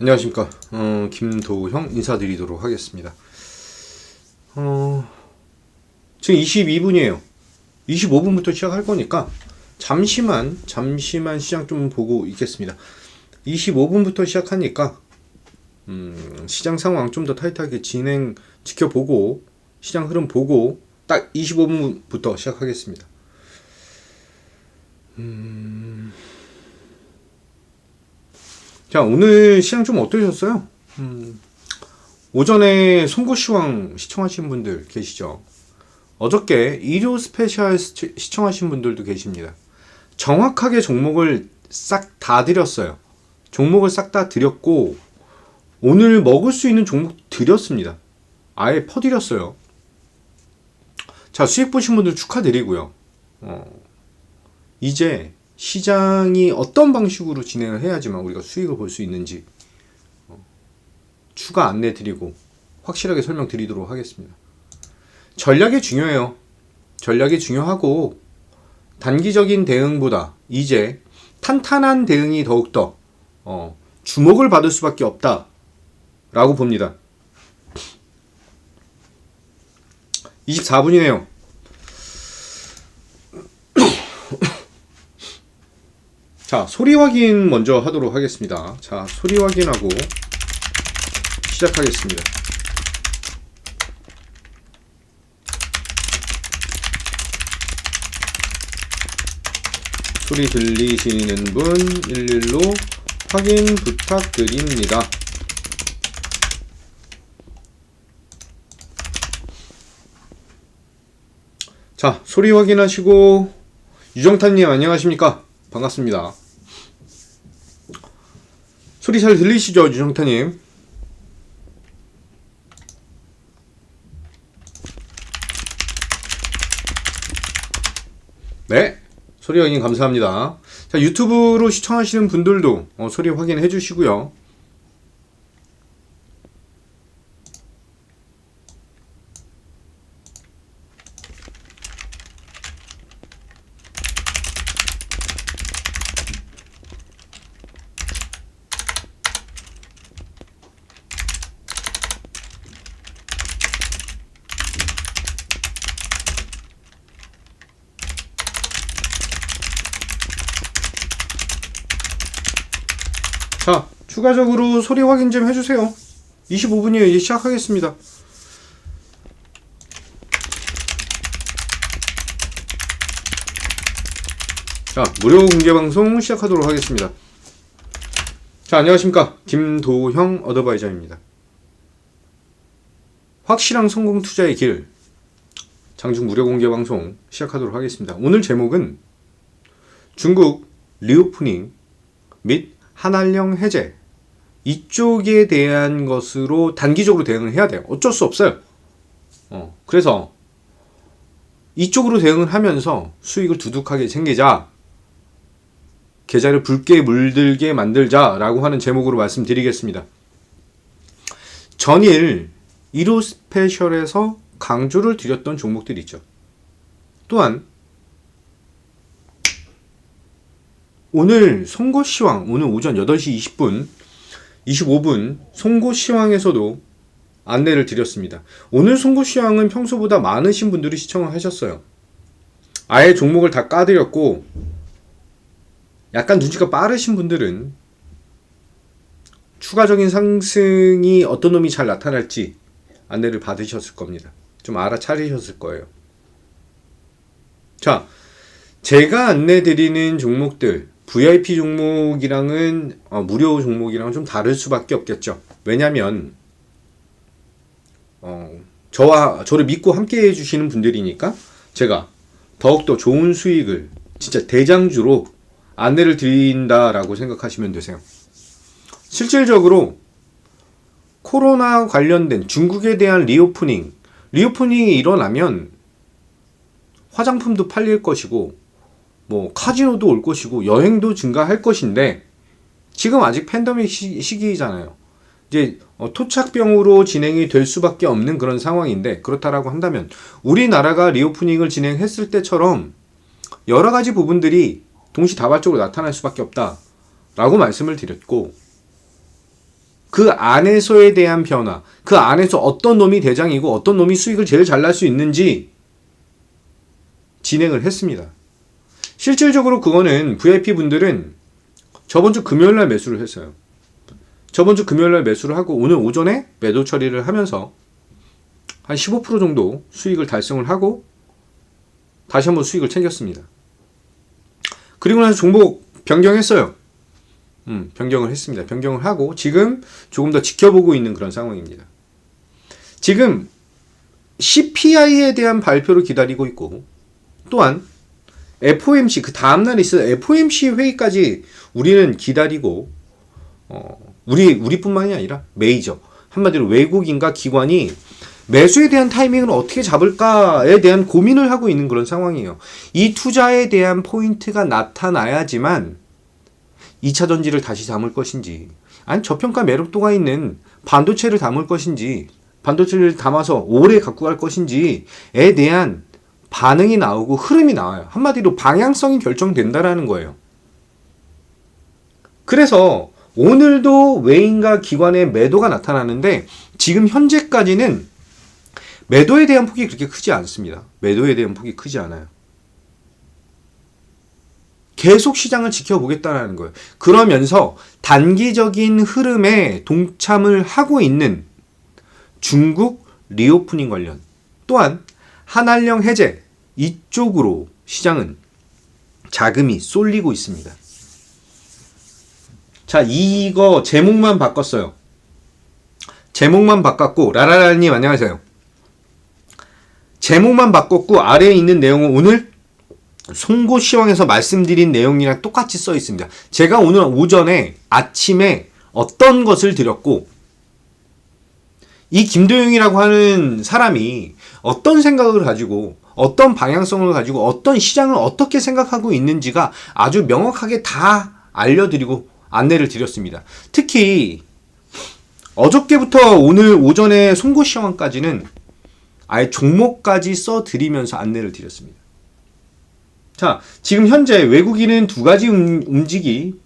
안녕하십니까. 김도형 인사드리도록 하겠습니다. 지금 22분이에요. 25분부터 시작할 거니까 잠시만 시장 좀 보고 있겠습니다. 25분부터 시작하니까 시장 상황 좀 더 타이트하게 진행 지켜보고 시장 흐름 보고 딱 25분부터 시작하겠습니다. 자, 오늘 시장 좀 어떠셨어요? 오전에 송고시황 시청하신 분들 계시죠? 어저께 일요 스페셜 시청하신 분들도 계십니다. 정확하게 종목을 싹 다 드렸어요. 종목을 싹 다 드렸고 오늘 먹을 수 있는 종목 드렸습니다. 아예 퍼드렸어요. 자, 수익 보신 분들 축하드리고요. 이제 시장이 어떤 방식으로 진행을 해야지만 우리가 수익을 볼 수 있는지 추가 안내 드리고 확실하게 설명드리도록 하겠습니다. 전략이 중요해요. 전략이 중요하고 단기적인 대응보다 이제 탄탄한 대응이 더욱더 주목을 받을 수밖에 없다 라고 봅니다. 24분이네요. 자, 소리 확인 먼저 하도록 하겠습니다. 자, 소리 확인하고 시작하겠습니다. 소리 들리시는 분 11로 확인 부탁드립니다. 자, 소리 확인하시고 유정탄님 안녕하십니까? 반갑습니다. 소리 잘 들리시죠, 유정타님? 네, 소리 확인 감사합니다. 자, 유튜브로 시청하시는 분들도 소리 확인해 주시고요. 자, 추가적으로 소리 확인 좀 해주세요. 25분이에요. 이제 시작하겠습니다. 자, 무료 공개방송 시작하도록 하겠습니다. 자, 안녕하십니까. 김도형 어드바이저입니다. 확실한 성공 투자의 길 장중 무료 공개방송 시작하도록 하겠습니다. 오늘 제목은 중국 리오프닝 및 한한령 해제 이쪽에 대한 것으로 단기적으로 대응을 해야 돼요. 어쩔 수 없어요. 그래서 이쪽으로 대응을 하면서 수익을 두둑하게 챙기자, 계좌를 붉게 물들게 만들자 라고 하는 제목으로 말씀드리겠습니다. 전일 1호 스페셜에서 강조를 드렸던 종목들이 있죠. 또한 오늘 송고시황, 오늘 오전 8시 20분, 25분 송고시황에서도 안내를 드렸습니다. 오늘 송고시황은 평소보다 많으신 분들이 시청을 하셨어요. 아예 종목을 다 까드렸고 약간 눈치가 빠르신 분들은 추가적인 상승이 어떤 놈이 잘 나타날지 안내를 받으셨을 겁니다. 좀 알아차리셨을 거예요. 자, 제가 안내드리는 종목들 VIP 종목이랑은 무료 종목이랑은 좀 다를 수밖에 없겠죠. 왜냐면 저를 믿고 함께 해주시는 분들이니까 제가 더욱더 좋은 수익을 진짜 대장주로 안내를 드린다라고 생각하시면 되세요. 실질적으로 코로나 관련된 중국에 대한 리오프닝이 일어나면 화장품도 팔릴 것이고 카지노도 올 것이고 여행도 증가할 것인데 지금 아직 팬데믹 시기잖아요. 이제 토착병으로 진행이 될 수밖에 없는 그런 상황인데, 그렇다라고 한다면 우리나라가 리오프닝을 진행했을 때처럼 여러 가지 부분들이 동시다발적으로 나타날 수밖에 없다라고 말씀을 드렸고, 그 안에서에 대한 변화, 그 안에서 어떤 놈이 대장이고 어떤 놈이 수익을 제일 잘 날 수 있는지 진행을 했습니다. 실질적으로 그거는 VIP 분들은 저번 주 금요일 날 매수를 했어요. 저번 주 금요일 날 매수를 하고 오늘 오전에 매도 처리를 하면서 한 15% 정도 수익을 달성을 하고 다시 한번 수익을 챙겼습니다. 그리고 나서 종목 변경했어요. 변경을 했습니다. 변경을 하고 지금 조금 더 지켜보고 있는 그런 상황입니다. 지금 CPI에 대한 발표를 기다리고 있고 또한 FOMC 그 다음날에 있을 FOMC 회의까지 우리는 기다리고 우리뿐만이 아니라 메이저 한마디로 외국인과 기관이 매수에 대한 타이밍을 어떻게 잡을까에 대한 고민을 하고 있는 그런 상황이에요. 이 투자에 대한 포인트가 나타나야지만 2차 전지를 다시 담을 것인지 아니 저평가 매력도가 있는 반도체를 담을 것인지 반도체를 담아서 오래 갖고 갈 것인지에 대한 반응이 나오고 흐름이 나와요. 한마디로 방향성이 결정된다라는 거예요. 그래서 오늘도 외인과 기관의 매도가 나타나는데 지금 현재까지는 매도에 대한 폭이 그렇게 크지 않습니다. 매도에 대한 폭이 크지 않아요. 계속 시장을 지켜보겠다는 거예요. 그러면서 단기적인 흐름에 동참을 하고 있는 중국 리오프닝 관련 또한 한알령 해제 이쪽으로 시장은 자금이 쏠리고 있습니다. 자, 이거 제목만 바꿨어요. 제목만 바꿨고 라라라님 안녕하세요. 제목만 바꿨고 아래에 있는 내용은 오늘 송고시황에서 말씀드린 내용이랑 똑같이 써 있습니다. 제가 오늘 오전에 아침에 어떤 것을 드렸고 이 김도영이라고 하는 사람이 어떤 생각을 가지고 어떤 방향성을 가지고 어떤 시장을 어떻게 생각하고 있는지가 아주 명확하게 다 알려드리고 안내를 드렸습니다. 특히 어저께부터 오늘 오전에 송고시황까지는 아예 종목까지 써드리면서 안내를 드렸습니다. 자, 지금 현재 외국인은 두 가지 움직임은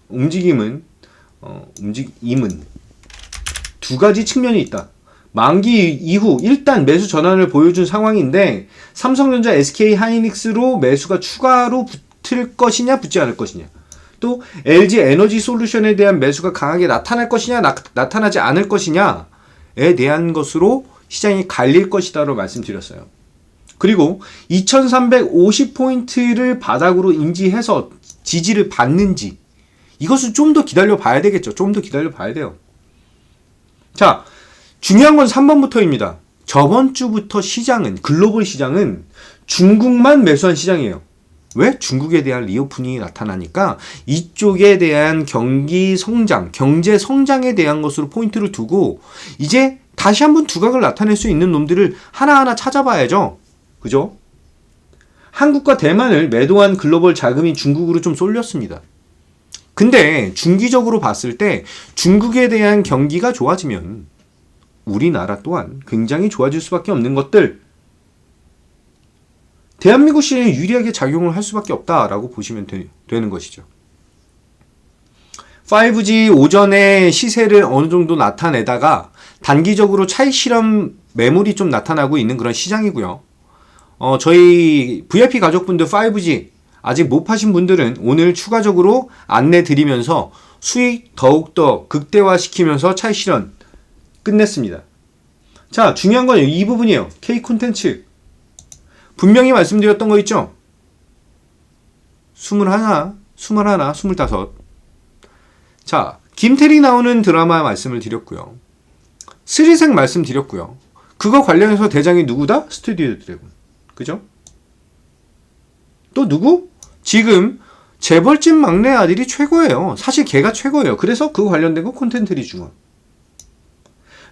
두 가지 측면이 있다. 만기 이후 일단 매수 전환을 보여준 상황인데 삼성전자, SK 하이닉스로 매수가 추가로 붙을 것이냐 붙지 않을 것이냐 또 LG 에너지 솔루션에 대한 매수가 강하게 나타날 것이냐 나타나지 않을 것이냐에 대한 것으로 시장이 갈릴 것이다라고 말씀드렸어요. 그리고 2350포인트를 바닥으로 인지해서 지지를 받는지 이것을 좀 더 기다려 봐야 되겠죠. 좀 더 기다려 봐야 돼요. 자, 중요한 건 3번부터입니다. 저번 주부터 시장은 글로벌 시장은 중국만 매수한 시장이에요. 왜? 중국에 대한 리오프닝이 나타나니까 이쪽에 대한 경기 성장, 경제 성장에 대한 것으로 포인트를 두고 이제 다시 한번 두각을 나타낼 수 있는 놈들을 하나하나 찾아봐야죠. 그죠? 한국과 대만을 매도한 글로벌 자금이 중국으로 좀 쏠렸습니다. 근데 중기적으로 봤을 때 중국에 대한 경기가 좋아지면 우리나라 또한 굉장히 좋아질 수밖에 없는 것들 대한민국 시장에 유리하게 작용을 할 수밖에 없다라고 보시면 되는 것이죠. 5G 오전에 시세를 어느 정도 나타내다가 단기적으로 차익 실험 매물이 좀 나타나고 있는 그런 시장이고요. 저희 VIP 가족분들 5G 아직 못 파신 분들은 오늘 추가적으로 안내 드리면서 수익 더욱더 극대화시키면서 차익 실현 끝냈습니다. 자, 중요한 건 이 부분이에요. K 콘텐츠. 분명히 말씀드렸던 거 있죠? 21, 25. 자, 김태리 나오는 드라마 말씀을 드렸고요. 스리생 말씀드렸고요. 그거 관련해서 대장이 누구다? 스튜디오 드래곤. 그죠? 또 누구? 지금 재벌집 막내 아들이 최고예요. 사실 걔가 최고예요. 그래서 그 관련된 거 콘텐츠리 중원.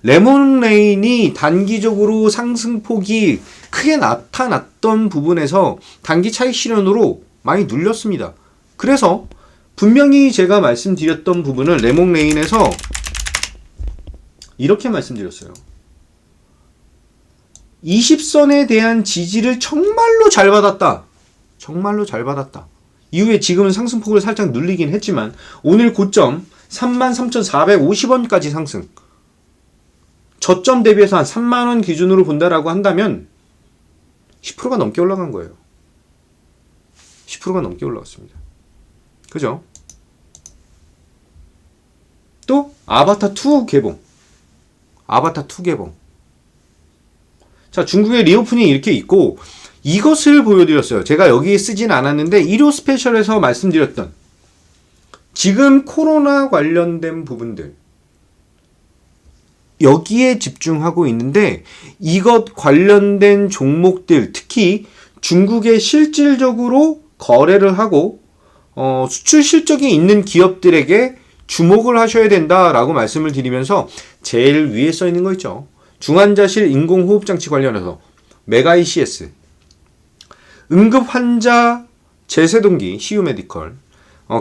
레몬레인이 단기적으로 상승폭이 크게 나타났던 부분에서 단기 차익 실현으로 많이 눌렸습니다. 그래서 분명히 제가 말씀드렸던 부분을 레몬레인에서 이렇게 말씀드렸어요. 20선에 대한 지지를 정말로 잘 받았다. 정말로 잘 받았다. 이후에 지금은 상승폭을 살짝 눌리긴 했지만 오늘 고점 33,450원까지 상승. 저점 대비해서 한 3만 원 기준으로 본다라고 한다면 10%가 넘게 올라간 거예요. 10%가 넘게 올라갔습니다. 그죠? 또 아바타 2 개봉. 아바타 2 개봉. 자, 중국의 리오프닝이 이렇게 있고 이것을 보여드렸어요. 제가 여기 쓰진 않았는데 일요 스페셜에서 말씀드렸던 지금 코로나 관련된 부분들 여기에 집중하고 있는데 이것 관련된 종목들 특히 중국에 실질적으로 거래를 하고 수출 실적이 있는 기업들에게 주목을 하셔야 된다라고 말씀을 드리면서 제일 위에 써 있는 거 있죠. 중환자실 인공호흡장치 관련해서 메가 ECS, 응급환자 제세동기 CU-메디컬,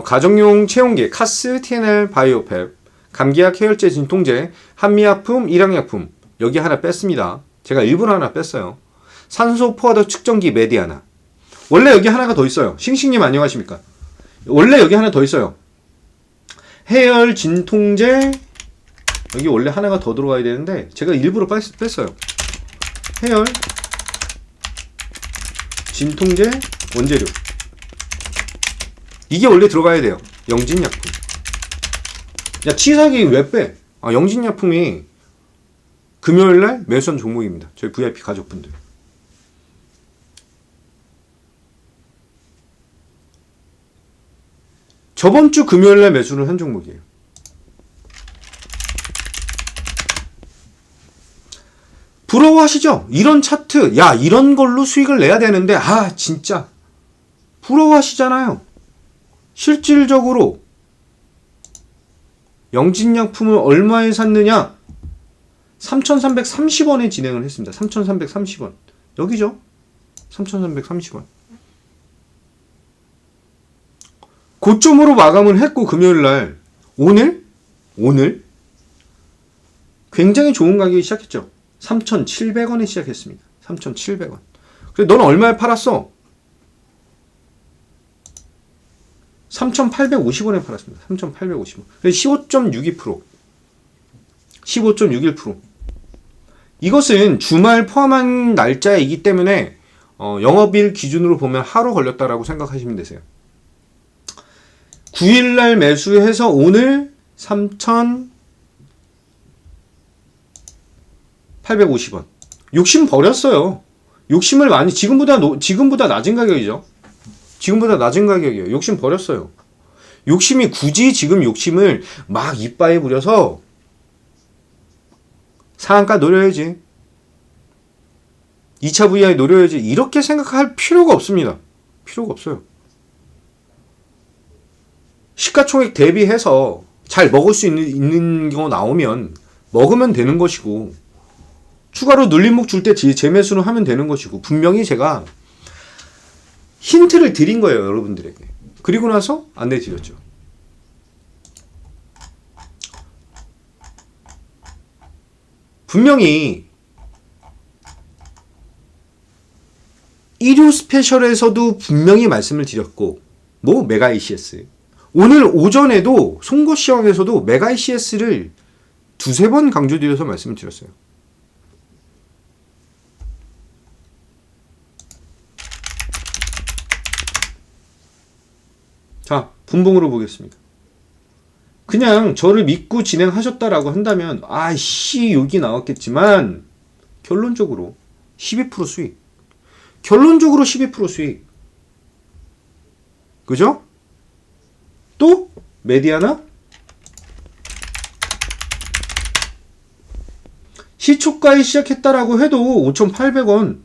가정용 체온계 카스 TNL 바이오펩, 감기약 해열제 진통제, 한미약품, 일양약품 여기 하나 뺐습니다. 제가 일부러 하나 뺐어요. 산소 포화도 측정기 메디아나. 원래 여기 하나가 더 있어요. 싱싱님 안녕하십니까? 원래 여기 하나 더 있어요. 해열 진통제 여기 원래 하나가 더 들어가야 되는데 제가 일부러 뺐어요. 해열 진통제 원재료 이게 원래 들어가야 돼요. 영진약품. 야, 치사하게 왜 빼? 영진약품이 금요일날 매수한 종목입니다. 저희 VIP 가족분들. 저번 주 금요일날 매수를 한 종목이에요. 부러워하시죠? 이런 차트, 야, 이런 걸로 수익을 내야 되는데, 진짜. 부러워하시잖아요. 실질적으로 영진약품을 얼마에 샀느냐? 3,330원에 진행을 했습니다. 3,330원. 여기죠? 3,330원. 고점으로 마감을 했고 금요일날 오늘 굉장히 좋은 가격이 시작했죠. 3,700원에 시작했습니다. 3,700원. 그래, 넌 얼마에 팔았어? 3,850원에 팔았습니다. 3,850원. 15.62%. 15.61%. 이것은 주말 포함한 날짜이기 때문에 영업일 기준으로 보면 하루 걸렸다라고 생각하시면 되세요. 9일날 매수해서 오늘 3,850원. 욕심 버렸어요. 욕심을 많이 지금보다 낮은 가격이죠. 지금보다 낮은 가격이에요. 욕심 버렸어요. 욕심이 굳이 지금 욕심을 막 이빠에 부려서 상한가 노려야지. 2차 VI 노려야지. 이렇게 생각할 필요가 없습니다. 필요가 없어요. 시가총액 대비해서 잘 먹을 수 있는 거 나오면 먹으면 되는 것이고 추가로 눌림목 줄 때 재매수는 하면 되는 것이고 분명히 제가 힌트를 드린 거예요. 여러분들에게. 그리고 나서 안내 드렸죠. 분명히 일요 스페셜에서도 분명히 말씀을 드렸고 메가 ECS 오늘 오전에도 송고시황에서도 메가 ECS를 두세 번 강조드려서 말씀을 드렸어요. 자, 분봉으로 보겠습니다. 그냥 저를 믿고 진행하셨다라고 한다면 여기 나왔겠지만 결론적으로 12% 수익. 결론적으로 12% 수익. 그죠? 또 메디아나 시초가에 시작했다라고 해도 5,800원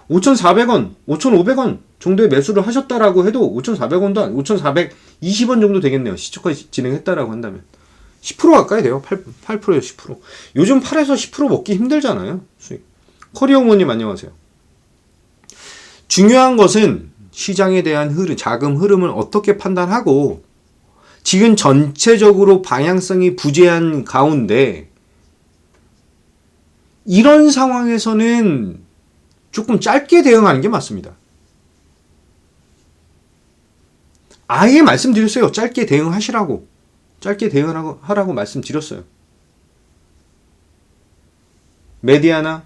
5,400원 5,500원 정도의 매수를 하셨다라고 해도 5,400원도 5,420원 정도 되겠네요. 시초가 진행했다라고 한다면 10% 가까이 돼요. 8%에서 10%. 요즘 8에서 10% 먹기 힘들잖아요. 수익. 커리어모님 안녕하세요. 중요한 것은 시장에 대한 자금 흐름을 어떻게 판단하고 지금 전체적으로 방향성이 부재한 가운데 이런 상황에서는 조금 짧게 대응하는 게 맞습니다. 아예 말씀드렸어요. 짧게 대응하시라고. 짧게 대응하라고 말씀드렸어요. 메디아나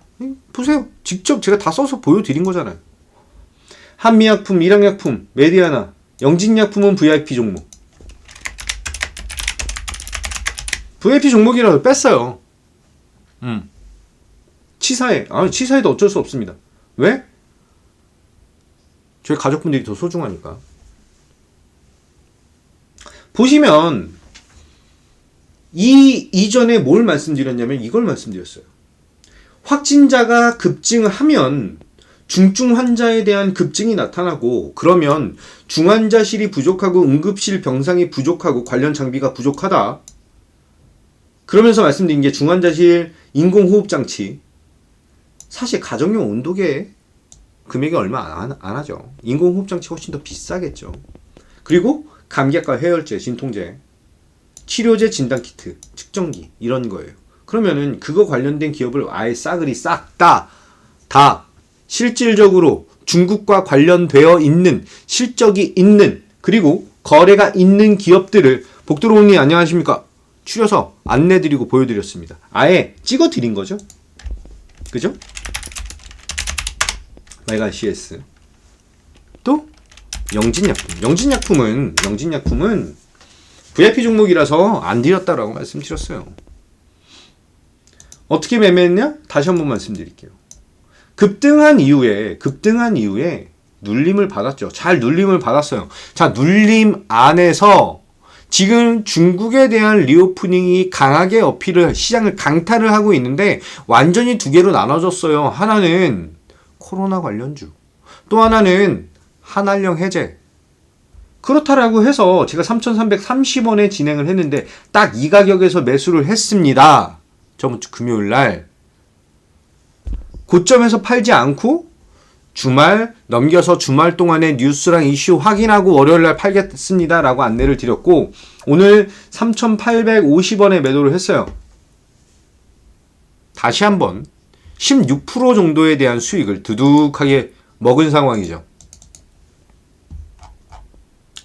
보세요. 직접 제가 다 써서 보여드린 거잖아요. 한미약품, 일양약품, 메디아나, 영진약품은 VIP 종목. VIP 종목이라도 뺐어요. 치사해. 치사해도 어쩔 수 없습니다. 왜? 저희 가족분들이 더 소중하니까. 보시면 이전에 뭘 말씀드렸냐면 이걸 말씀드렸어요. 확진자가 급증하면 중증 환자에 대한 급증이 나타나고, 그러면 중환자실이 부족하고 응급실 병상이 부족하고 관련 장비가 부족하다. 그러면서 말씀드린 게 중환자실 인공호흡장치. 사실 가정용 온도계 금액이 얼마 안 하죠. 인공호흡장치 훨씬 더 비싸겠죠. 그리고 감기약과 해열제, 진통제, 치료제, 진단키트, 측정기 이런 거예요. 그러면은 그거 관련된 기업을 아예 싸그리 싹 다 실질적으로 중국과 관련되어 있는, 실적이 있는, 그리고 거래가 있는 기업들을 복도로운님 안녕하십니까? 추려서 안내드리고 보여드렸습니다. 아예 찍어드린 거죠. 그죠? 말간 CS. 또 영진약품. 영진약품은 VIP 종목이라서 안 드렸다라고 말씀드렸어요. 어떻게 매매했냐? 다시 한번 말씀드릴게요. 급등한 이후에 눌림을 받았죠. 잘 눌림을 받았어요. 자, 눌림 안에서 지금 중국에 대한 리오프닝이 강하게 어필을, 시장을 강타를 하고 있는데 완전히 두 개로 나눠졌어요. 하나는 코로나 관련주, 또 하나는 한알령 해제. 그렇다라고 해서 제가 3,330원에 진행을 했는데 딱 이 가격에서 매수를 했습니다. 저번 주 금요일 날. 고점에서 팔지 않고 주말 넘겨서 주말 동안에 뉴스랑 이슈 확인하고 월요일날 팔겠습니다 라고 안내를 드렸고, 오늘 3,850원에 매도를 했어요. 다시 한번 16% 정도에 대한 수익을 두둑하게 먹은 상황이죠.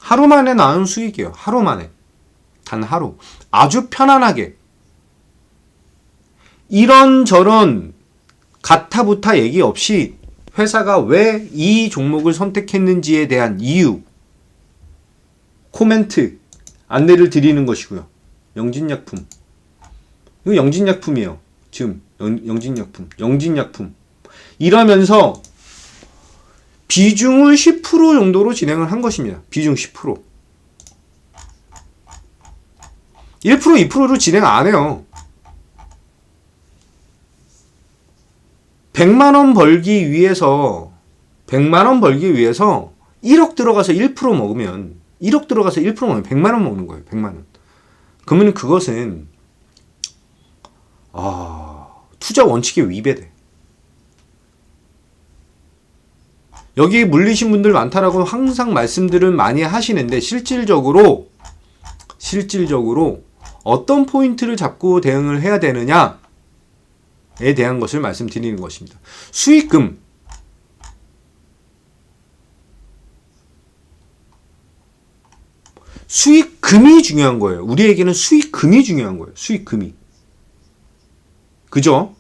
하루 만에 나온 수익이에요. 하루 만에. 단 하루. 아주 편안하게. 이런저런 가타부타 얘기 없이 회사가 왜 이 종목을 선택했는지에 대한 이유, 코멘트, 안내를 드리는 것이고요. 영진약품. 이거 영진약품이에요. 지금 영진약품. 이러면서 비중을 10% 정도로 진행을 한 것입니다. 비중 10%. 1%, 2%로 진행 안 해요. 100만원 벌기 위해서 1억 들어가서 1% 먹으면 100만원 먹는 거예요. 100만원. 그러면 그것은 투자 원칙에 위배돼. 여기 물리신 분들 많다라고 항상 말씀들을 많이 하시는데 실질적으로 어떤 포인트를 잡고 대응을 해야 되느냐에 대한 것을 말씀드리는 것입니다. 수익금이 중요한 거예요. 우리에게는 수익금이 중요한 거예요. 수익금이. 그죠?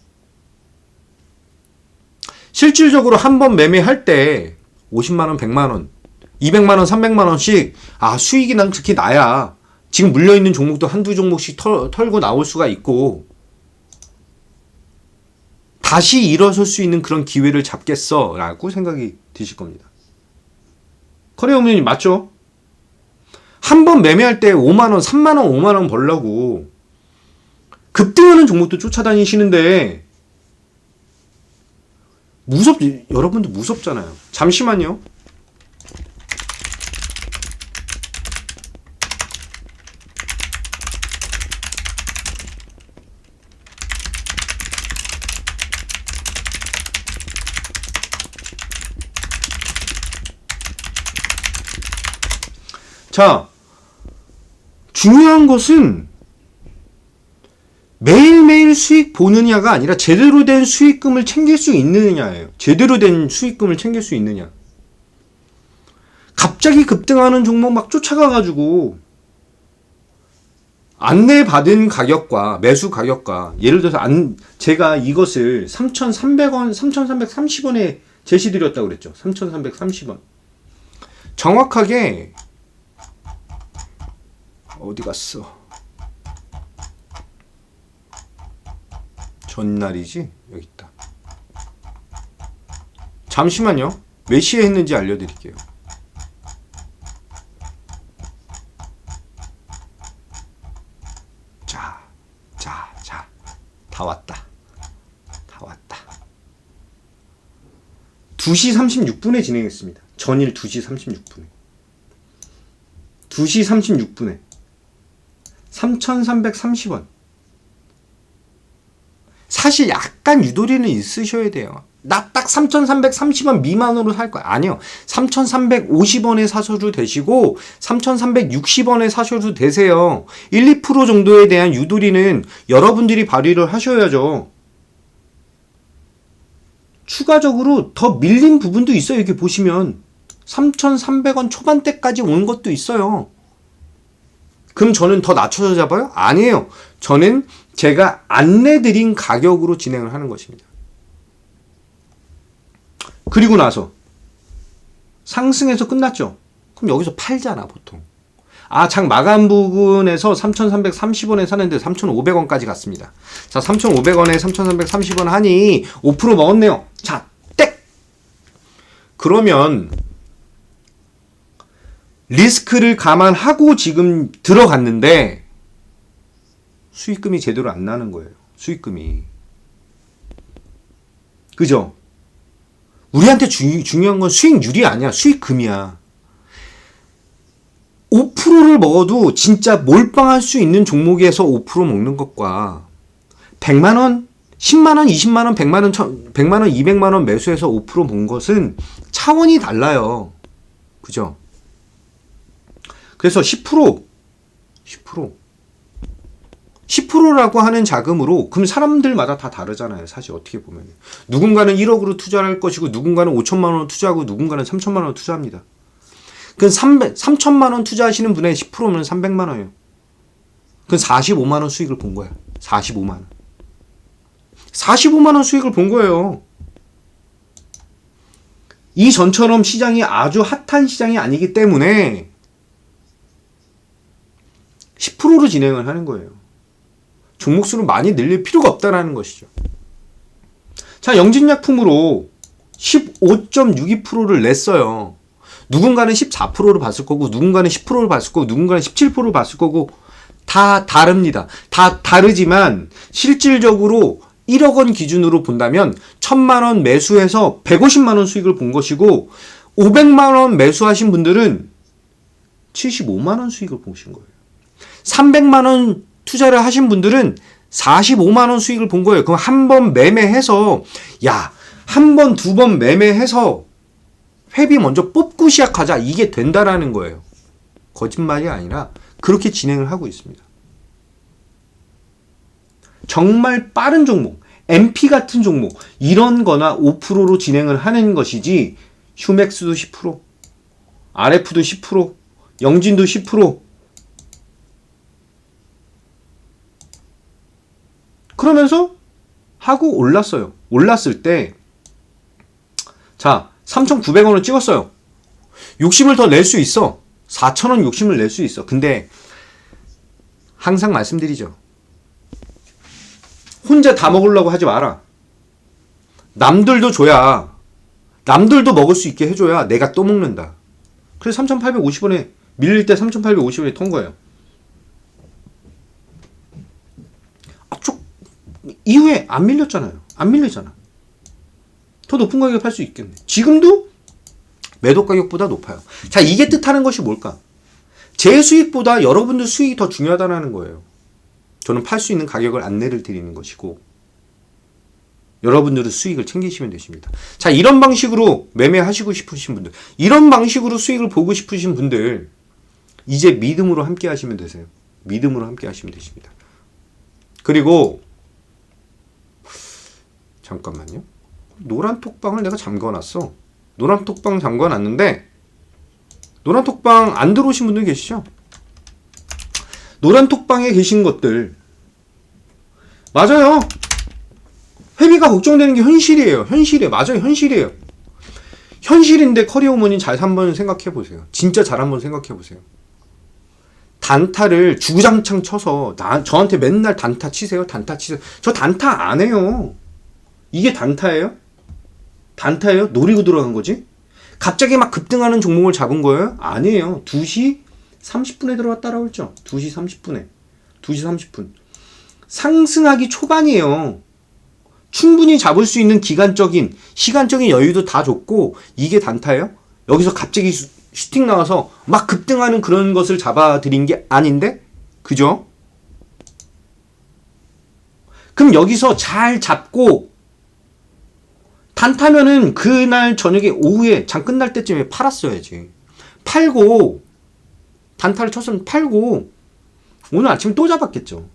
실질적으로 한 번 매매할 때 50만원, 100만원, 200만원, 300만원씩 수익이 난 특히 나야. 지금 물려있는 종목도 한두 종목씩 털고 나올 수가 있고 다시 일어설 수 있는 그런 기회를 잡겠어 라고 생각이 드실 겁니다. 커리어홈님 맞죠? 한 번 매매할 때 5만원, 3만원, 5만원 벌려고 급등하는 종목도 쫓아다니시는데 여러분도 무섭잖아요. 잠시만요. 자, 중요한 것은 매일매일 수익 보느냐가 아니라 제대로 된 수익금을 챙길 수 있느냐예요. 제대로 된 수익금을 챙길 수 있느냐. 갑자기 급등하는 종목 막 쫓아가가지고 안내받은 가격과 매수 가격과 예를 들어서 제가 이것을 3,300원, 3,330원에 제시드렸다고 그랬죠. 3,330원. 정확하게 어디 갔어? 전날이지? 여기 있다. 잠시만요. 몇 시에 했는지 알려드릴게요. 다 왔다. 2시 36분에 진행했습니다. 전일 2시 36분에. 2시 36분에 3,330원. 사실 약간 유도리는 있으셔야 돼요. 나 딱 3,330원 미만으로 살 거야. 아니요. 3,350원에 사셔도 되시고 3,360원에 사셔도 되세요. 1, 2% 정도에 대한 유도리는 여러분들이 발휘를 하셔야죠. 추가적으로 더 밀린 부분도 있어요. 이렇게 보시면 3,300원 초반대까지 온 것도 있어요. 그럼 저는 더 낮춰서 잡아요? 아니에요. 저는 제가 안내드린 가격으로 진행을 하는 것입니다. 그리고 나서 상승해서 끝났죠. 그럼 여기서 팔잖아, 보통. 장 마감 부근에서 3,330원에 사는데 3,500원까지 갔습니다. 자, 3,500원에 3,330원 하니 5% 먹었네요. 자, 땡! 그러면 리스크를 감안하고 지금 들어갔는데 수익금이 제대로 안 나는 거예요. 수익금이. 그죠? 우리한테 중요한 건 수익률이 아니야. 수익금이야. 5%를 먹어도 진짜 몰빵할 수 있는 종목에서 5% 먹는 것과 100만원, 10만원, 20만원, 100만원, 100만원, 200만원 매수해서 5% 먹은 것은 차원이 달라요. 그죠? 그래서 10%라고 하는 자금으로, 그럼 사람들마다 다 다르잖아요. 사실 어떻게 보면. 누군가는 1억으로 투자할 것이고, 누군가는 5천만 원 투자하고, 누군가는 3천만 원 투자합니다. 그럼 3천만 원 투자하시는 분의 10%면 300만 원이에요. 그럼 45만 원 수익을 본 거야. 45만 원. 45만 원 수익을 본 거예요. 이전처럼 시장이 아주 핫한 시장이 아니기 때문에 10%로 진행을 하는 거예요. 종목수를 많이 늘릴 필요가 없다라는 것이죠. 자, 영진약품으로 15.62%를 냈어요. 누군가는 14%를 봤을 거고, 누군가는 10%를 봤을 거고, 누군가는 17%를 봤을 거고, 다 다릅니다. 다 다르지만 실질적으로 1억 원 기준으로 본다면 1,000만 원 매수해서 150만 원 수익을 본 것이고, 500만 원 매수하신 분들은 75만 원 수익을 보신 거예요. 300만 원 투자를 하신 분들은 45만 원 수익을 본 거예요. 그럼 한 번 매매해서, 한 번, 두 번 매매해서 회비 먼저 뽑고 시작하자. 이게 된다라는 거예요. 거짓말이 아니라 그렇게 진행을 하고 있습니다. 정말 빠른 종목, MP 같은 종목, 이런 거나 5%로 진행을 하는 것이지, 휴맥스도 10%, RF도 10%, 영진도 10%, 그러면서 하고 올랐어요. 올랐을 때, 자, 3,900원을 찍었어요. 욕심을 더 낼 수 있어. 4,000원 욕심을 낼 수 있어. 근데 항상 말씀드리죠. 혼자 다 먹으려고 하지 마라. 남들도 줘야, 남들도 먹을 수 있게 해줘야 내가 또 먹는다. 그래서 3,850원에 밀릴 때 3,850원에 턴 거예요. 이후에 안 밀렸잖아요. 안 밀리잖아. 더 높은 가격에 팔 수 있겠네. 지금도 매도 가격보다 높아요. 자, 이게 뜻하는 것이 뭘까? 제 수익보다 여러분들 수익이 더 중요하다는 거예요. 저는 팔 수 있는 가격을 안내를 드리는 것이고, 여러분들은 수익을 챙기시면 되십니다. 자, 이런 방식으로 매매하시고 싶으신 분들, 이런 방식으로 수익을 보고 싶으신 분들, 이제 믿음으로 함께 하시면 되세요. 믿음으로 함께 하시면 되십니다. 그리고 잠깐만요. 노란 톡방을 내가 잠궈놨어. 노란 톡방 잠궈놨는데, 노란 톡방 안 들어오신 분들 계시죠? 노란 톡방에 계신 것들. 맞아요. 회비가 걱정되는 게 현실이에요. 현실이에요. 맞아요. 현실이에요. 현실인데 커리어우먼이 잘 한번 생각해 보세요. 진짜 잘 한번 생각해 보세요. 단타를 주구장창 쳐서 저한테 맨날 단타 치세요. 단타 치세요. 저 단타 안 해요. 이게 단타예요? 단타예요? 노리고 들어간 거지? 갑자기 막 급등하는 종목을 잡은 거예요? 아니에요. 2시 30분에 들어갔다라고 했죠. 2시 30분에. 2시 30분. 상승하기 초반이에요. 충분히 잡을 수 있는 기간적인, 시간적인 여유도 다 줬고, 이게 단타예요? 여기서 갑자기 슈팅 나와서 막 급등하는 그런 것을 잡아드린 게 아닌데? 그죠? 그럼 여기서 잘 잡고, 단타면은 그날 저녁에 오후에 장 끝날 때쯤에 팔았어야지. 팔고, 단타를 쳤으면 팔고, 오늘 아침에 또 잡았겠죠.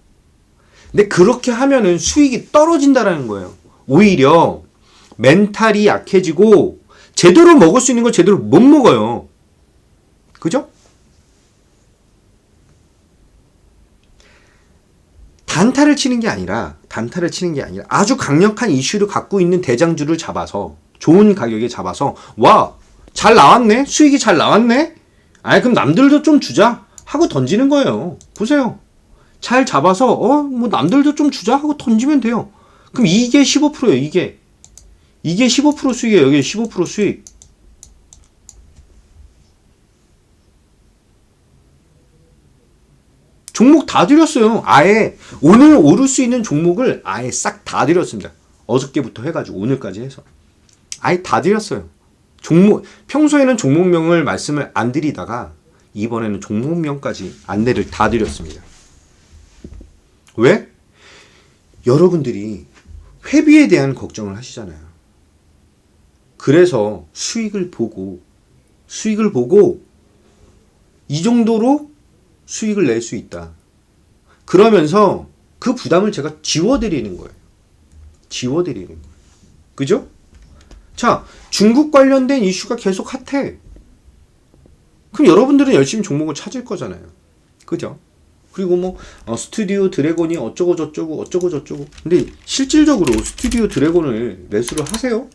근데 그렇게 하면은 수익이 떨어진다라는 거예요. 오히려 멘탈이 약해지고 제대로 먹을 수 있는 걸 제대로 못 먹어요. 그죠? 단타를 치는 게 아니라 아주 강력한 이슈를 갖고 있는 대장주를 잡아서 좋은 가격에 잡아서 와, 잘 나왔네? 수익이 잘 나왔네? 아니 그럼 남들도 좀 주자 하고 던지는 거예요. 보세요. 잘 잡아서 뭐 남들도 좀 주자 하고 던지면 돼요. 그럼 이게 15%예요. 이게 15% 수익이에요. 여기 15% 수익. 종목 다 드렸어요. 아예 오늘 오를 수 있는 종목을 아예 싹 다 드렸습니다. 어저께부터 해가지고 오늘까지 해서 아예 다 드렸어요. 평소에는 종목명을 말씀을 안 드리다가 이번에는 종목명까지 안내를 다 드렸습니다. 왜? 여러분들이 회비에 대한 걱정을 하시잖아요. 그래서 수익을 보고 이 정도로 수익을 낼 수 있다. 그러면서 그 부담을 제가 지워드리는 거예요. 그죠? 자, 중국 관련된 이슈가 계속 핫해. 그럼 여러분들은 열심히 종목을 찾을 거잖아요. 그죠? 그리고 뭐 스튜디오 드래곤이 어쩌고 저쩌고. 근데 실질적으로 스튜디오 드래곤을 매수를 하세요?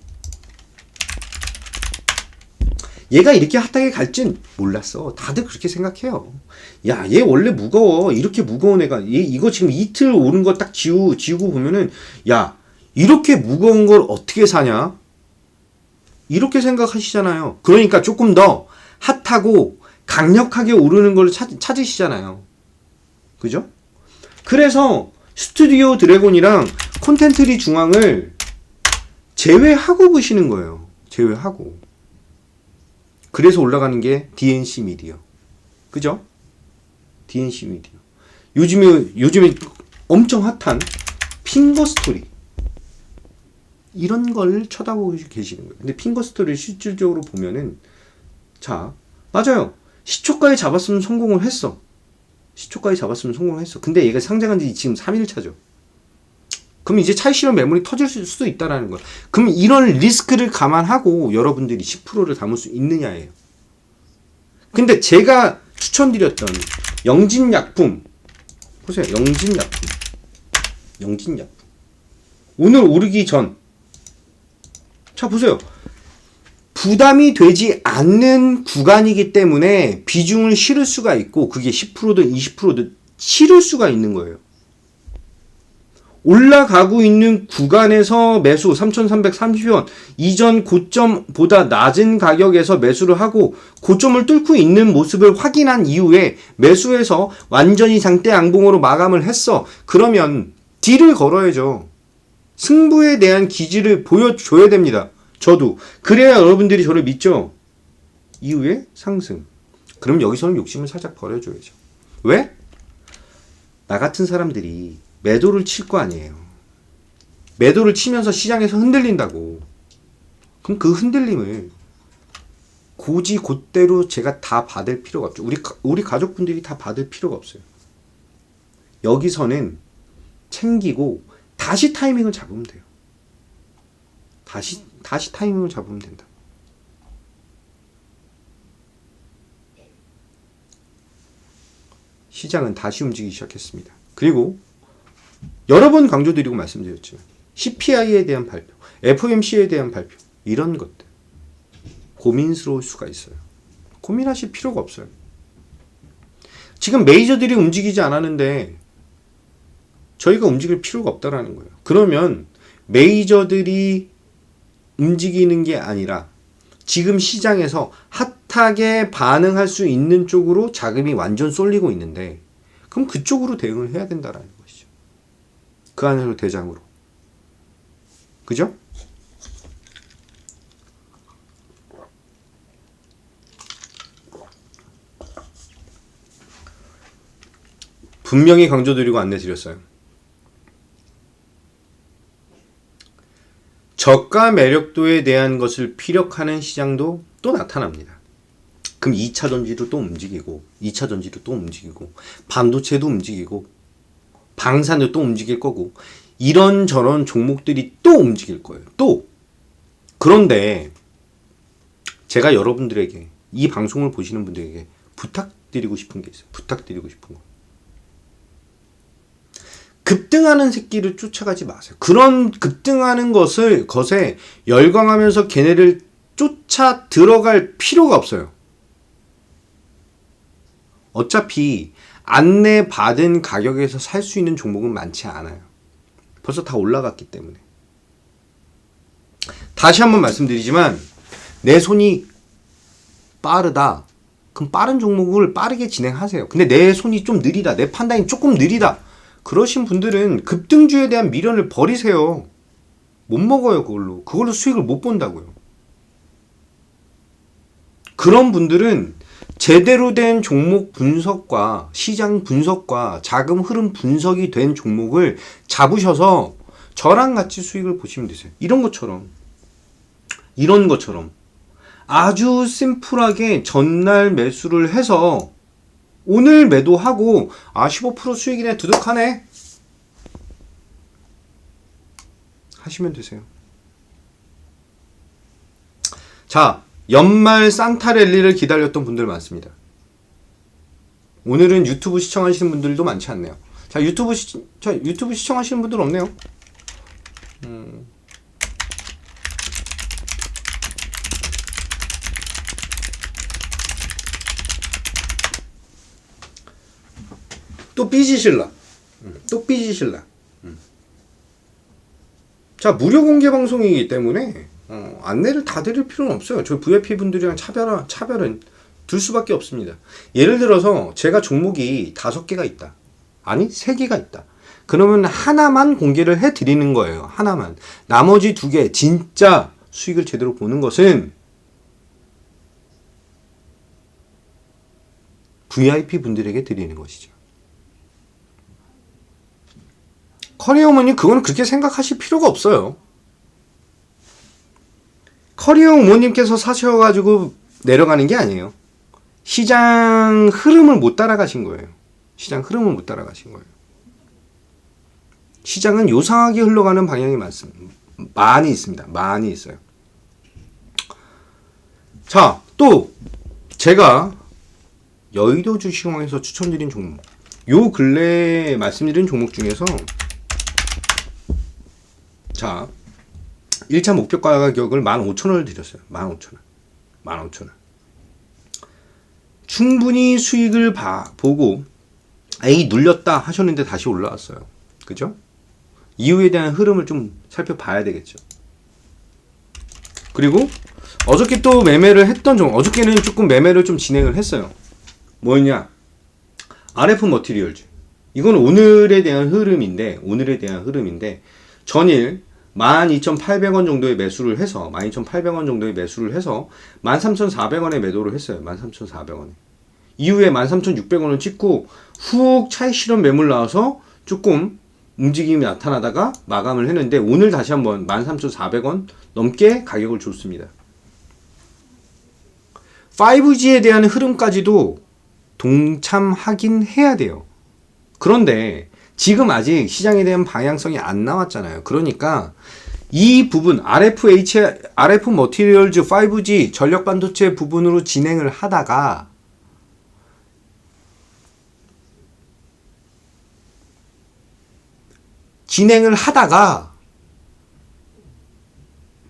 얘가 이렇게 핫하게 갈진 몰랐어. 다들 그렇게 생각해요. 야, 얘 원래 무거워. 이렇게 무거운 애가 이거 지금 이틀 오른 거 딱 지우고 보면은 야, 이렇게 무거운 걸 어떻게 사냐? 이렇게 생각하시잖아요. 그러니까 조금 더 핫하고 강력하게 오르는 걸 찾으시잖아요. 그죠? 그래서 스튜디오 드래곤이랑 콘텐츠리 중앙을 제외하고 보시는 거예요. 제외하고. 그래서 올라가는 게 DNC 미디어. 그죠? DNC 미디어. 요즘에 엄청 핫한 핑거 스토리. 이런 걸 쳐다보고 계시는 거예요. 근데 핑거 스토리를 실질적으로 보면은 자, 맞아요. 시초가에 잡았으면 성공을 했어. 근데 얘가 상장한 지 지금 3일차죠. 그럼 이제 차익 실현 매물이 터질 수도 있다라는 거야. 그럼 이런 리스크를 감안하고 여러분들이 10%를 담을 수 있느냐예요. 근데 제가 추천드렸던 영진약품 보세요. 영진약품 오늘 오르기 전 자 보세요. 부담이 되지 않는 구간이기 때문에 비중을 실을 수가 있고 그게 10%든 20%든 실을 수가 있는 거예요. 올라가고 있는 구간에서 매수 3,330원 이전 고점보다 낮은 가격에서 매수를 하고 고점을 뚫고 있는 모습을 확인한 이후에 매수해서 완전히 장대 양봉으로 마감을 했어. 그러면 딜을 걸어야죠. 승부에 대한 기질을 보여줘야 됩니다. 저도. 그래야 여러분들이 저를 믿죠. 이후에 상승. 그럼 여기서는 욕심을 살짝 버려줘야죠. 왜? 나 같은 사람들이 매도를 칠 거 아니에요. 매도를 치면서 시장에서 흔들린다고. 그럼 그 흔들림을 곧대로 제가 다 받을 필요가 없죠. 우리 가족분들이 다 받을 필요가 없어요. 여기서는 챙기고 다시 타이밍을 잡으면 돼요. 다시 타이밍을 잡으면 된다. 시장은 다시 움직이기 시작했습니다. 그리고 여러 번 강조드리고 말씀드렸지만 CPI에 대한 발표, FOMC에 대한 발표 이런 것들 고민스러울 수가 있어요. 고민하실 필요가 없어요. 지금 메이저들이 움직이지 않았는데 저희가 움직일 필요가 없다라는 거예요. 그러면 메이저들이 움직이는 게 아니라 지금 시장에서 핫하게 반응할 수 있는 쪽으로 자금이 완전 쏠리고 있는데 그럼 그쪽으로 대응을 해야 된다라는 것이죠. 그 안에서 대장으로. 그죠? 분명히 강조드리고 안내드렸어요. 저가 매력도에 대한 것을 피력하는 시장도 또 나타납니다. 그럼 2차 전지도 또 움직이고 2차 전지도 또 움직이고 반도체도 움직이고 방산도 또 움직일 거고 이런저런 종목들이 또 움직일 거예요. 또 그런데 제가 여러분들에게 이 방송을 보시는 분들에게 부탁드리고 싶은 게 있어요. 부탁드리고 싶은 거. 급등하는 새끼를 쫓아가지 마세요. 그런 급등하는 것에 열광하면서 걔네를 쫓아 들어갈 필요가 없어요. 어차피 안내받은 가격에서 살 수 있는 종목은 많지 않아요. 벌써 다 올라갔기 때문에. 다시 한번 말씀드리지만 내 손이 빠르다. 그럼 빠른 종목을 빠르게 진행하세요. 근데 내 손이 좀 느리다. 내 판단이 조금 느리다. 그러신 분들은 급등주에 대한 미련을 버리세요. 못 먹어요, 그걸로. 그걸로 수익을 못 본다고요. 그런 분들은 제대로 된 종목 분석과 시장 분석과 자금 흐름 분석이 된 종목을 잡으셔서 저랑 같이 수익을 보시면 되세요. 이런 것처럼 아주 심플하게 전날 매수를 해서 오늘 매도하고 15% 수익이네 두둑하네 하시면 되세요. 자, 연말 산타 랠리를 기다렸던 분들 많습니다. 오늘은 유튜브 시청하시는 분들도 많지 않네요. 자, 유튜브 시청하시는 분들 없네요. 또 삐지실라. 자, 무료 공개 방송이기 때문에 안내를 다 드릴 필요는 없어요. 저희 VIP 분들이랑 차별은 둘 수밖에 없습니다. 예를 들어서 제가 종목이 5개가 있다. 아니 3개가 있다. 그러면 하나만 공개를 해드리는 거예요. 하나만. 나머지 2개 진짜 수익을 제대로 보는 것은 VIP 분들에게 드리는 것이죠. 커리어우먼이 그거는 그렇게 생각하실 필요가 없어요. 커리어 우모님께서 사셔가지고 내려가는 게 아니에요. 시장 흐름을 못 따라가신 거예요. 시장은 요상하게 흘러가는 방향이 많이 있습니다. 많이 있어요. 자, 또 제가 여의도 주식왕에서 추천드린 종목, 요 근래에 말씀드린 종목 중에서 자, 1차 목표가 가격을 15,000원을 드렸어요. 15,000원. 충분히 수익을 보고 에이 눌렸다 하셨는데 다시 올라왔어요. 그죠? 이후에 대한 흐름을 좀 살펴봐야 되겠죠. 그리고 어저께 또 매매를 했던 종목, 어저께는 조금 매매를 좀 진행을 했어요. 뭐였냐? RF 머티리얼즈. 이건 오늘에 대한 흐름인데 전일 12,800원 정도의 매수를 해서 13,400원에 매도를 했어요. 13,400원에. 이후에 13,600원을 찍고 훅 차익 실현 매물 나와서 조금 움직임이 나타나다가 마감을 했는데 오늘 다시 한번 13,400원 넘게 가격을 줬습니다. 5G에 대한 흐름까지도 동참하긴 해야 돼요. 그런데 지금 아직 시장에 대한 방향성이 안 나왔잖아요. 그러니까 이 부분 RF 머티리얼즈 5G 전력 반도체 부분으로 진행을 하다가 진행을 하다가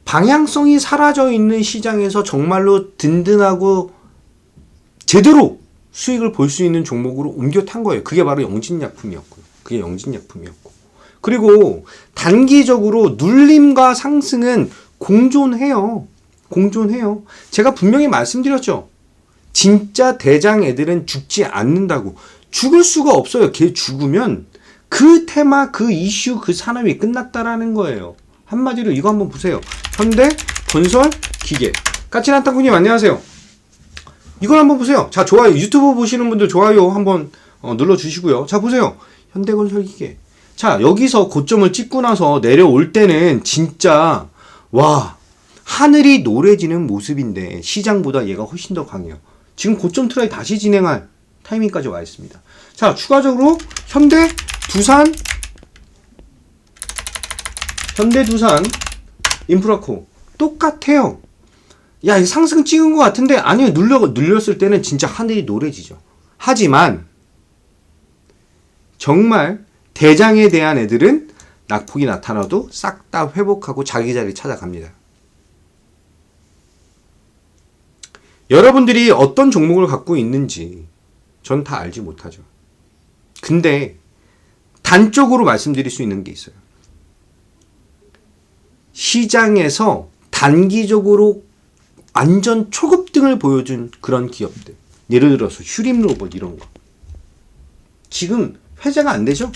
방향성이 사라져 있는 시장에서 정말로 든든하고 제대로 수익을 볼 수 있는 종목으로 옮겨 탄 거예요. 그게 바로 영진약품이었고요. 그게 영진약품이었고. 그리고 단기적으로 눌림과 상승은 공존해요. 공존해요. 제가 분명히 말씀드렸죠. 진짜 대장 애들은 죽지 않는다고. 죽을 수가 없어요. 걔 죽으면 그 테마, 그 이슈, 그 산업이 끝났다라는 거예요. 한마디로 이거 한번 보세요. 현대, 건설, 기계. 까칠한 땅콩님 안녕하세요. 이걸 한번 보세요. 자, 좋아요. 유튜브 보시는 분들 좋아요 한번 눌러주시고요. 자, 보세요. 현대건설 기계. 자, 여기서 고점을 찍고 나서 내려올 때는 진짜 와, 하늘이 노래지는 모습인데 시장보다 얘가 훨씬 더 강해요. 지금 고점 트라이 다시 진행할 타이밍까지 와 있습니다. 자, 추가적으로 현대, 두산, 인프라코 똑같아요. 야, 상승 찍은 것 같은데 아니요, 눌렸을 때는 진짜 하늘이 노래지죠. 하지만 정말 대장에 대한 애들은 낙폭이 나타나도 싹 다 회복하고 자기 자리 찾아갑니다. 여러분들이 어떤 종목을 갖고 있는지 전 다 알지 못하죠. 근데 단적으로 말씀드릴 수 있는 게 있어요. 시장에서 단기적으로 완전 초급등을 보여준 그런 기업들. 예를 들어서 휴림로봇 이런 거. 지금 회자가 안 되죠?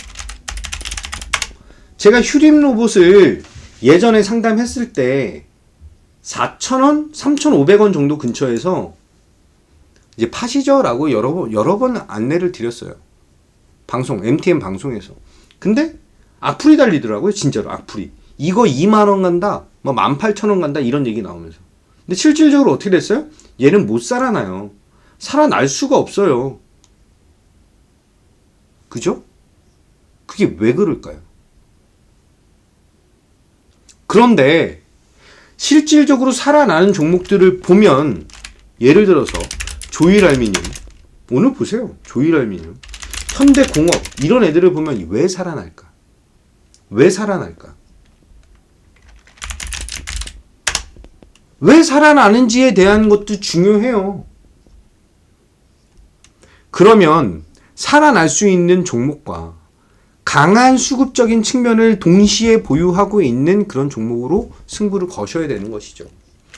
제가 휴림로봇을 예전에 상담했을 때 4,000원, 3,500원 정도 근처에서 이제 파시죠라고 여러 번 안내를 드렸어요. 방송, MTN 방송에서. 근데 악플이 달리더라고요. 진짜로 악플이. 이거 2만원 간다, 뭐 18,000원 간다 이런 얘기 나오면서. 근데 실질적으로 어떻게 됐어요? 얘는 못 살아나요. 살아날 수가 없어요. 그죠? 그게 왜 그럴까요? 그런데 실질적으로 살아나는 종목들을 보면 예를 들어서 조일알미늄, 오늘 보세요. 조일알미늄, 현대공업 이런 애들을 보면 왜 살아날까? 왜 살아날까? 왜 살아나는지에 대한 것도 중요해요. 그러면 살아날 수 있는 종목과 강한 수급적인 측면을 동시에 보유하고 있는 그런 종목으로 승부를 거셔야 되는 것이죠.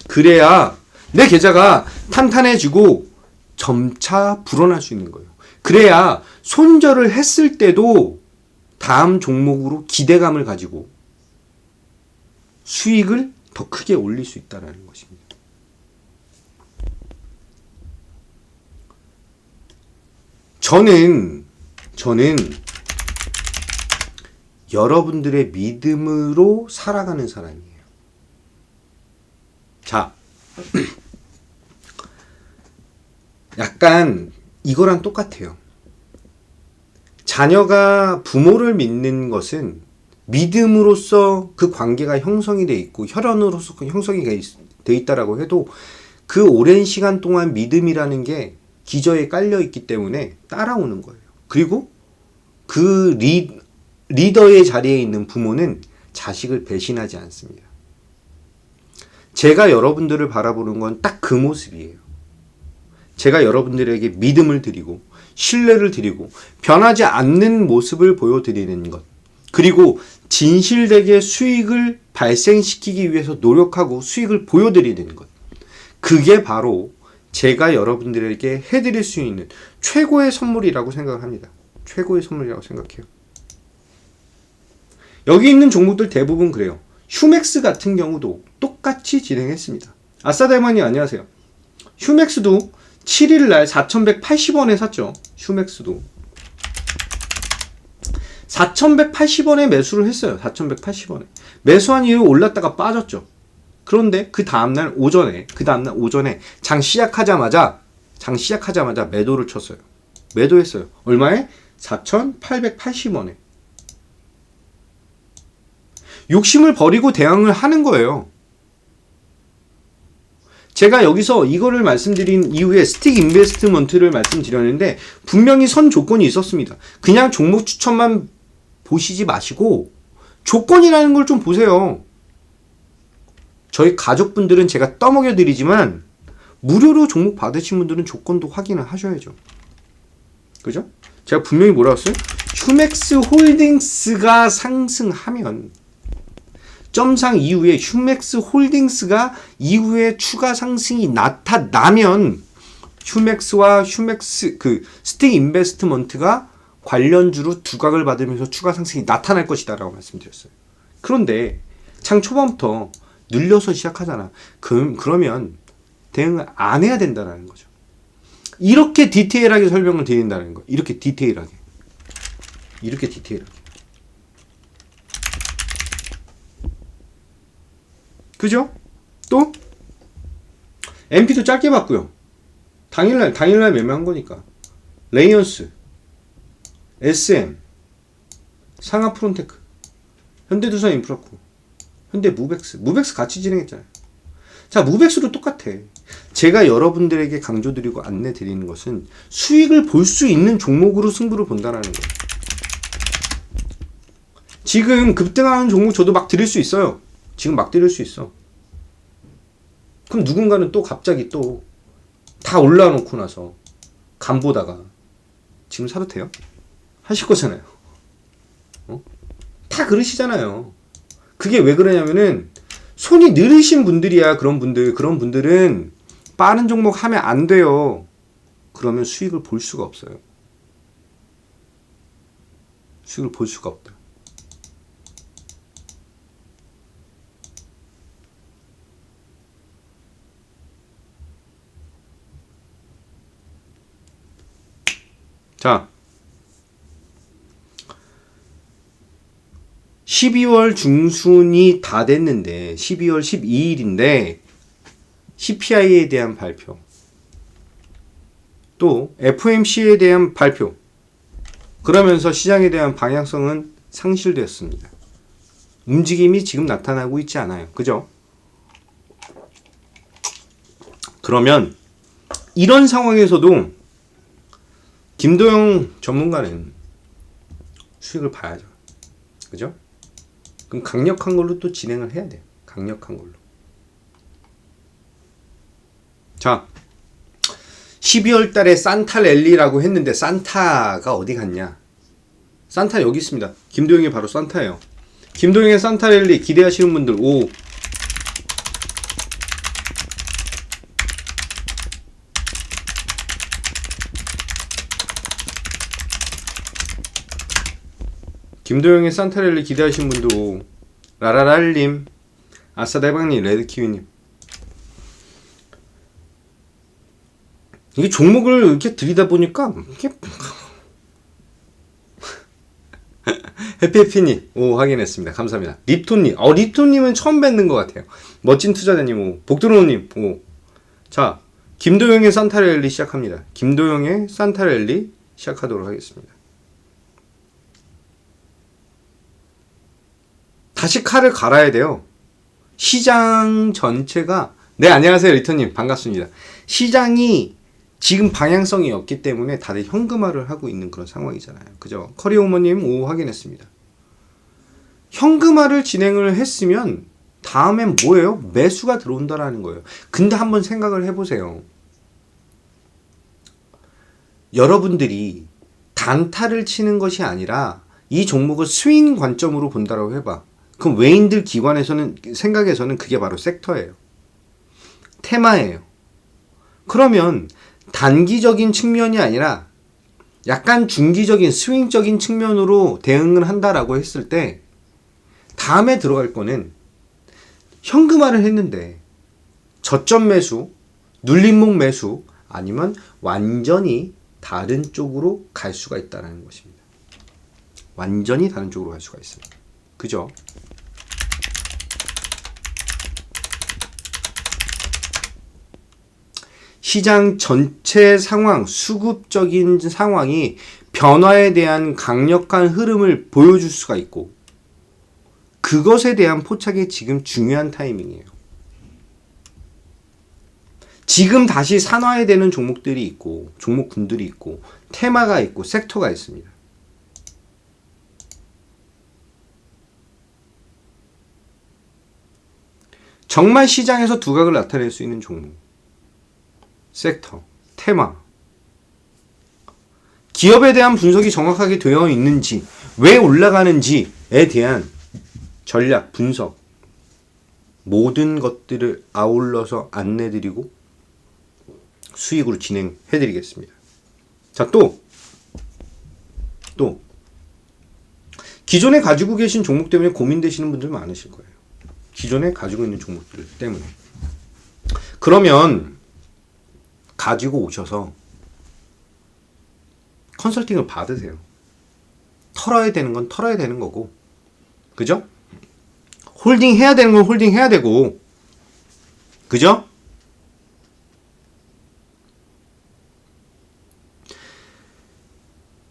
그래야 내 계좌가 탄탄해지고 점차 불어날 수 있는 거예요. 그래야 손절을 했을 때도 다음 종목으로 기대감을 가지고 수익을 더 크게 올릴 수 있다는 것입니다. 저는 여러분들의 믿음으로 살아가는 사람이에요. 자, 약간 이거랑 똑같아요. 자녀가 부모를 믿는 것은 믿음으로써 그 관계가 형성이 돼 있고 혈연으로서 그 형성이 돼 있다라고 해도 그 오랜 시간 동안 믿음이라는 게 기저에 깔려 있기 때문에 따라오는 거예요. 그리고 그 리더의 자리에 있는 부모는 자식을 배신하지 않습니다. 제가 여러분들을 바라보는 건 딱 그 모습이에요. 제가 여러분들에게 믿음을 드리고 신뢰를 드리고 변하지 않는 모습을 보여드리는 것, 그리고 진실되게 수익을 발생시키기 위해서 노력하고 수익을 보여드리는 것, 그게 바로 제가 여러분들에게 해드릴 수 있는 최고의 선물이라고 생각을 합니다. 최고의 선물이라고 생각해요. 여기 있는 종목들 대부분 그래요. 휴맥스 같은 경우도 똑같이 진행했습니다. 아싸달머니 안녕하세요. 휴맥스도 7일날 4,180원에 샀죠. 휴맥스도 4,180원에 매수를 했어요. 4,180원에 매수한 이후 올랐다가 빠졌죠. 그런데 그 다음날 오전에 장 시작하자마자 매도를 쳤어요. 매도했어요. 얼마에? 4,880원에. 욕심을 버리고 대응을 하는 거예요. 제가 여기서 이거를 말씀드린 이후에 스틱 인베스트먼트를 말씀드렸는데 분명히 선 조건이 있었습니다. 그냥 종목 추천만 보시지 마시고 조건이라는 걸 좀 보세요. 저희 가족분들은 제가 떠먹여 드리지만 무료로 종목 받으신 분들은 조건도 확인을 하셔야죠. 그죠? 제가 분명히 뭐라고 했어요? 휴맥스 홀딩스가 상승하면, 점상 이후에 휴맥스 홀딩스가 이후에 추가 상승이 나타나면 휴맥스와 휴맥스 스틱 인베스트먼트가 관련주로 두각을 받으면서 추가 상승이 나타날 것이다 라고 말씀드렸어요. 그런데 장 초반부터 늘려서 시작하잖아. 그러면 대응을 안 해야 된다는 거죠. 이렇게 디테일하게 설명을 드린다는 거. 이렇게 디테일하게. 그죠? 또 MP도 짧게 봤고요. 당일날 매매한 거니까. 레이언스, SM, 상하프론테크, 현대두산 인프라코, 현대무벡스 같이 진행했잖아요. 자, 무벡스도 똑같아. 제가 여러분들에게 강조드리고 안내드리는 것은 수익을 볼 수 있는 종목으로 승부를 본다는 거예요. 지금 급등하는 종목 저도 막 드릴 수 있어요. 지금 막 드릴 수 있어. 그럼 누군가는 또 갑자기 또 다 올라놓고 나서 간 보다가 지금 사도 돼요? 하실 거잖아요. 다 그러시잖아요. 그게 왜 그러냐면은 손이 느리신 분들이야. 그런 분들은 빠른 종목 하면 안 돼요. 그러면 수익을 볼 수가 없어요. 수익을 볼 수가 없다. 자, 12월 중순이 다 됐는데 12월 12일인데 CPI에 대한 발표, 또 FOMC에 대한 발표, 그러면서 시장에 대한 방향성은 상실되었습니다. 움직임이 지금 나타나고 있지 않아요. 그죠? 그러면 이런 상황에서도 김도영 전문가는 수익을 봐야죠. 그죠? 그럼 강력한 걸로 또 진행을 해야 돼요. 강력한 걸로. 자, 12월 달에 산타 랠리라고 했는데 산타가 어디 갔냐? 산타 여기 있습니다. 김도영이 바로 산타예요. 김도영의 산타 랠리 기대하시는 분들 오. 김도영의 산타랠리 기대하신 분도 라라랄님, 아싸대박님, 레드키위님. 이게 종목을 이렇게 들이다 보니까 이게 해피해피님, 오 확인했습니다. 감사합니다. 립톤님, 립톤님은 처음 뵙는 것 같아요. 멋진 투자자님, 오 복드로우님, 오. 자, 김도영의 산타랠리 시작합니다. 김도영의 산타랠리 시작하도록 하겠습니다. 다시 칼을 갈아야 돼요. 시장 전체가, 네 안녕하세요 리턴님 반갑습니다. 시장이 지금 방향성이 없기 때문에 다들 현금화를 하고 있는 그런 상황이잖아요. 그죠? 커리오머님 오 확인했습니다. 현금화를 진행을 했으면 다음엔 뭐예요? 매수가 들어온다라는 거예요. 근데 한번 생각을 해보세요. 여러분들이 단타를 치는 것이 아니라 이 종목을 스윙 관점으로 본다라고 해봐. 그럼 외인들 기관에서는 생각에서는 그게 바로 섹터예요. 테마예요. 그러면 단기적인 측면이 아니라 약간 중기적인 스윙적인 측면으로 대응을 한다라고 했을 때 다음에 들어갈 거는 현금화를 했는데 저점 매수, 눌림목 매수 아니면 완전히 다른 쪽으로 갈 수가 있다는 것입니다. 완전히 다른 쪽으로 갈 수가 있어요. 그죠? 시장 전체 상황, 수급적인 상황이 변화에 대한 강력한 흐름을 보여줄 수가 있고 그것에 대한 포착이 지금 중요한 타이밍이에요. 지금 다시 산화해야 되는 종목들이 있고 종목군들이 있고 테마가 있고 섹터가 있습니다. 정말 시장에서 두각을 나타낼 수 있는 종목, 섹터, 테마, 기업에 대한 분석이 정확하게 되어 있는지, 왜 올라가는지에 대한 전략, 분석, 모든 것들을 아울러서 안내드리고 수익으로 진행해드리겠습니다. 자, 또 기존에 가지고 계신 종목 때문에 고민되시는 분들 많으실 거예요. 기존에 가지고 있는 종목들 때문에. 그러면 가지고 오셔서 컨설팅을 받으세요. 털어야 되는 건 털어야 되는 거고, 그죠? 홀딩 해야 되는 건 홀딩 해야 되고, 그죠?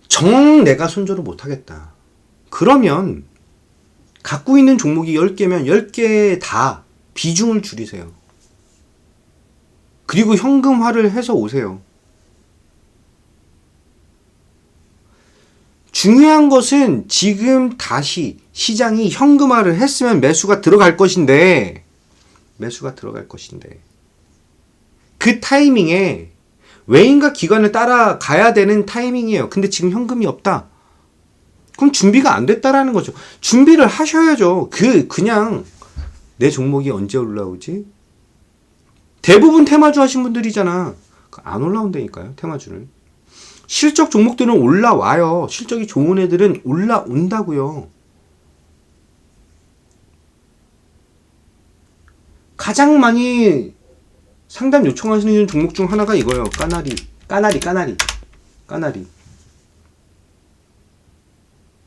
정 내가 손절을 못하겠다. 그러면 갖고 있는 종목이 10개면 10개 다 비중을 줄이세요. 그리고 현금화를 해서 오세요. 중요한 것은 지금 다시 시장이 현금화를 했으면 매수가 들어갈 것인데 그 타이밍에 외인과 기관을 따라가야 되는 타이밍이에요. 근데 지금 현금이 없다. 그럼 준비가 안 됐다라는 거죠. 준비를 하셔야죠. 그냥 내 종목이 언제 올라오지? 대부분 테마주 하신 분들이잖아. 안 올라온다니까요, 테마주는. 실적 종목들은 올라와요. 실적이 좋은 애들은 올라온다고요. 가장 많이 상담 요청하시는 종목 중 하나가 이거예요. 까나리.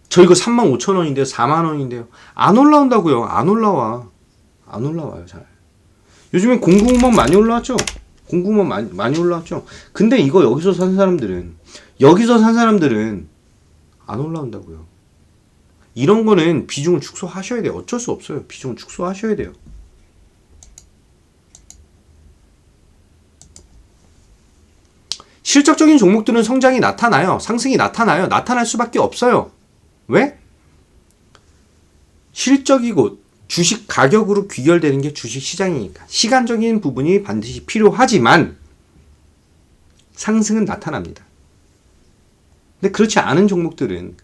저 이거 35,000원인데요. 4만원인데요. 안 올라온다고요. 안 올라와요. 잘. 요즘엔 공구먼 많이 올라왔죠. 많이 올라왔죠. 근데 이거 여기서 산 사람들은 안 올라온다고요. 이런 거는 비중을 축소하셔야 돼요. 어쩔 수 없어요. 비중을 축소하셔야 돼요. 실적적인 종목들은 성장이 나타나요. 상승이 나타나요. 나타날 수밖에 없어요. 왜? 실적이 곧 주식 가격으로 귀결되는 게 주식 시장이니까. 시간적인 부분이 반드시 필요하지만 상승은 나타납니다. 근데 그렇지 않은 종목들은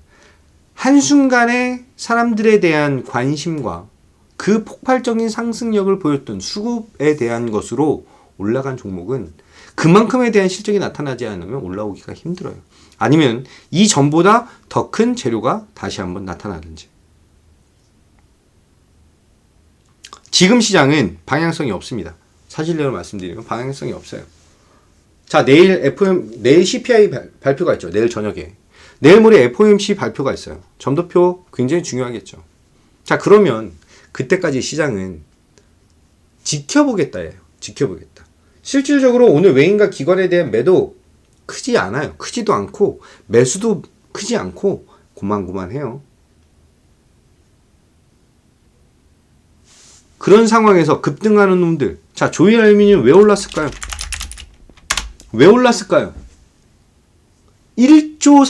한순간에 사람들에 대한 관심과 그 폭발적인 상승력을 보였던 수급에 대한 것으로 올라간 종목은 그만큼에 대한 실적이 나타나지 않으면 올라오기가 힘들어요. 아니면 이 전보다 더 큰 재료가 다시 한번 나타나든지. 지금 시장은 방향성이 없습니다. 사실대로 말씀드리면 방향성이 없어요. 자, 내일 CPI 발표가 있죠. 내일 저녁에. 내일 모레 FOMC 발표가 있어요. 점도표 굉장히 중요하겠죠. 자, 그러면 그때까지 시장은 지켜보겠다예요. 지켜보겠다. 실질적으로 오늘 외인과 기관에 대한 매도 크지 않아요. 크지도 않고 매수도 크지 않고 고만고만해요. 그런 상황에서 급등하는 놈들. 자, 조일알루미늄 왜 올랐을까요? 1조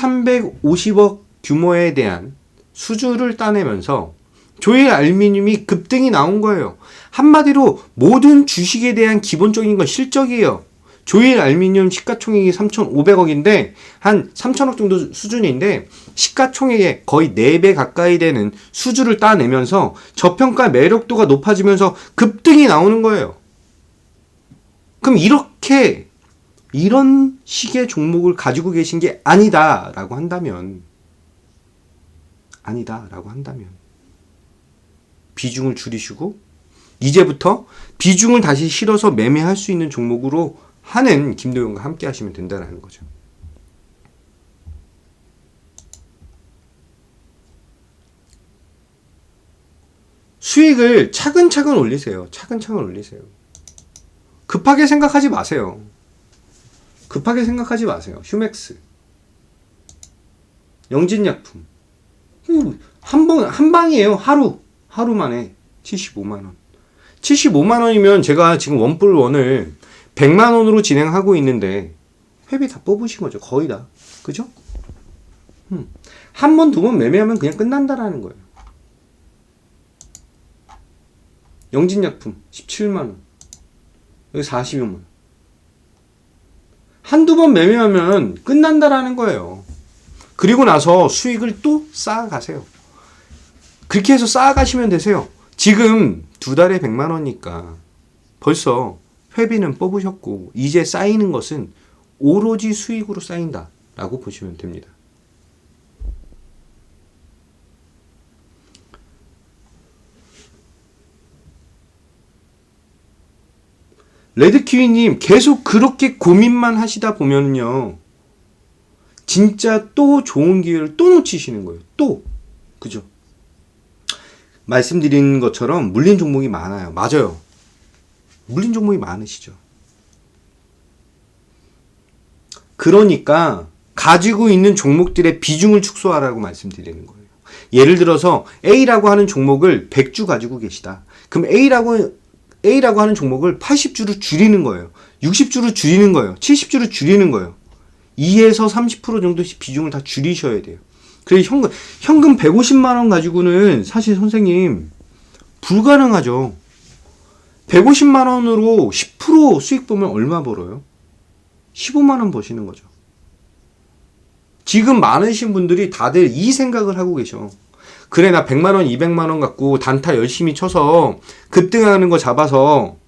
350억 규모에 대한 수주를 따내면서 조일알루미늄이 급등이 나온 거예요. 한마디로 모든 주식에 대한 기본적인 건 실적이에요. 조일알루미늄 시가총액이 3,500억인데 한 3,000억 정도 수준인데 시가총액의 거의 4배 가까이 되는 수주를 따내면서 저평가 매력도가 높아지면서 급등이 나오는 거예요. 그럼 이런 식의 종목을 가지고 계신 게 아니다라고 한다면 비중을 줄이시고 이제부터 비중을 다시 실어서 매매할 수 있는 종목으로 하는 김도영과 함께 하시면 된다는 거죠. 수익을 차근차근 올리세요. 급하게 생각하지 마세요. 휴맥스, 영진약품. 한 방이에요. 하루 만에 75만원. 75만원이면 제가 지금 원뿔원을 100만원으로 진행하고 있는데 회비 다 뽑으신 거죠. 거의 다. 그죠? 한 번, 두 번 매매하면 그냥 끝난다라는 거예요. 영진약품 17만원, 여기 42만원. 한두 번 매매하면 끝난다라는 거예요. 그리고 나서 수익을 또 쌓아가세요. 그렇게 해서 쌓아가시면 되세요. 지금 두 달에 100만원이니까 벌써 회비는 뽑으셨고, 이제 쌓이는 것은 오로지 수익으로 쌓인다 라고 보시면 됩니다. 레드키위님, 계속 그렇게 고민만 하시다 보면요, 진짜 또 좋은 기회를 또 놓치시는 거예요. 또. 그죠? 말씀드린 것처럼 물린 종목이 많아요. 맞아요. 물린 종목이 많으시죠. 그러니까 가지고 있는 종목들의 비중을 축소하라고 말씀드리는 거예요. 예를 들어서 A라고 하는 종목을 100주 가지고 계시다. 그럼 A라고 하는 종목을 80주로 줄이는 거예요. 60주로 줄이는 거예요. 70주로 줄이는 거예요. 2에서 30% 정도씩 비중을 다 줄이셔야 돼요. 그래서 현금 150만원 가지고는 사실 선생님 불가능하죠. 150만원으로 10% 수익 보면 얼마 벌어요? 15만원 버시는 거죠. 지금 많으신 분들이 다들 이 생각을 하고 계셔. 그래, 나 100만원, 200만원 갖고 단타 열심히 쳐서 급등하는 거 잡아서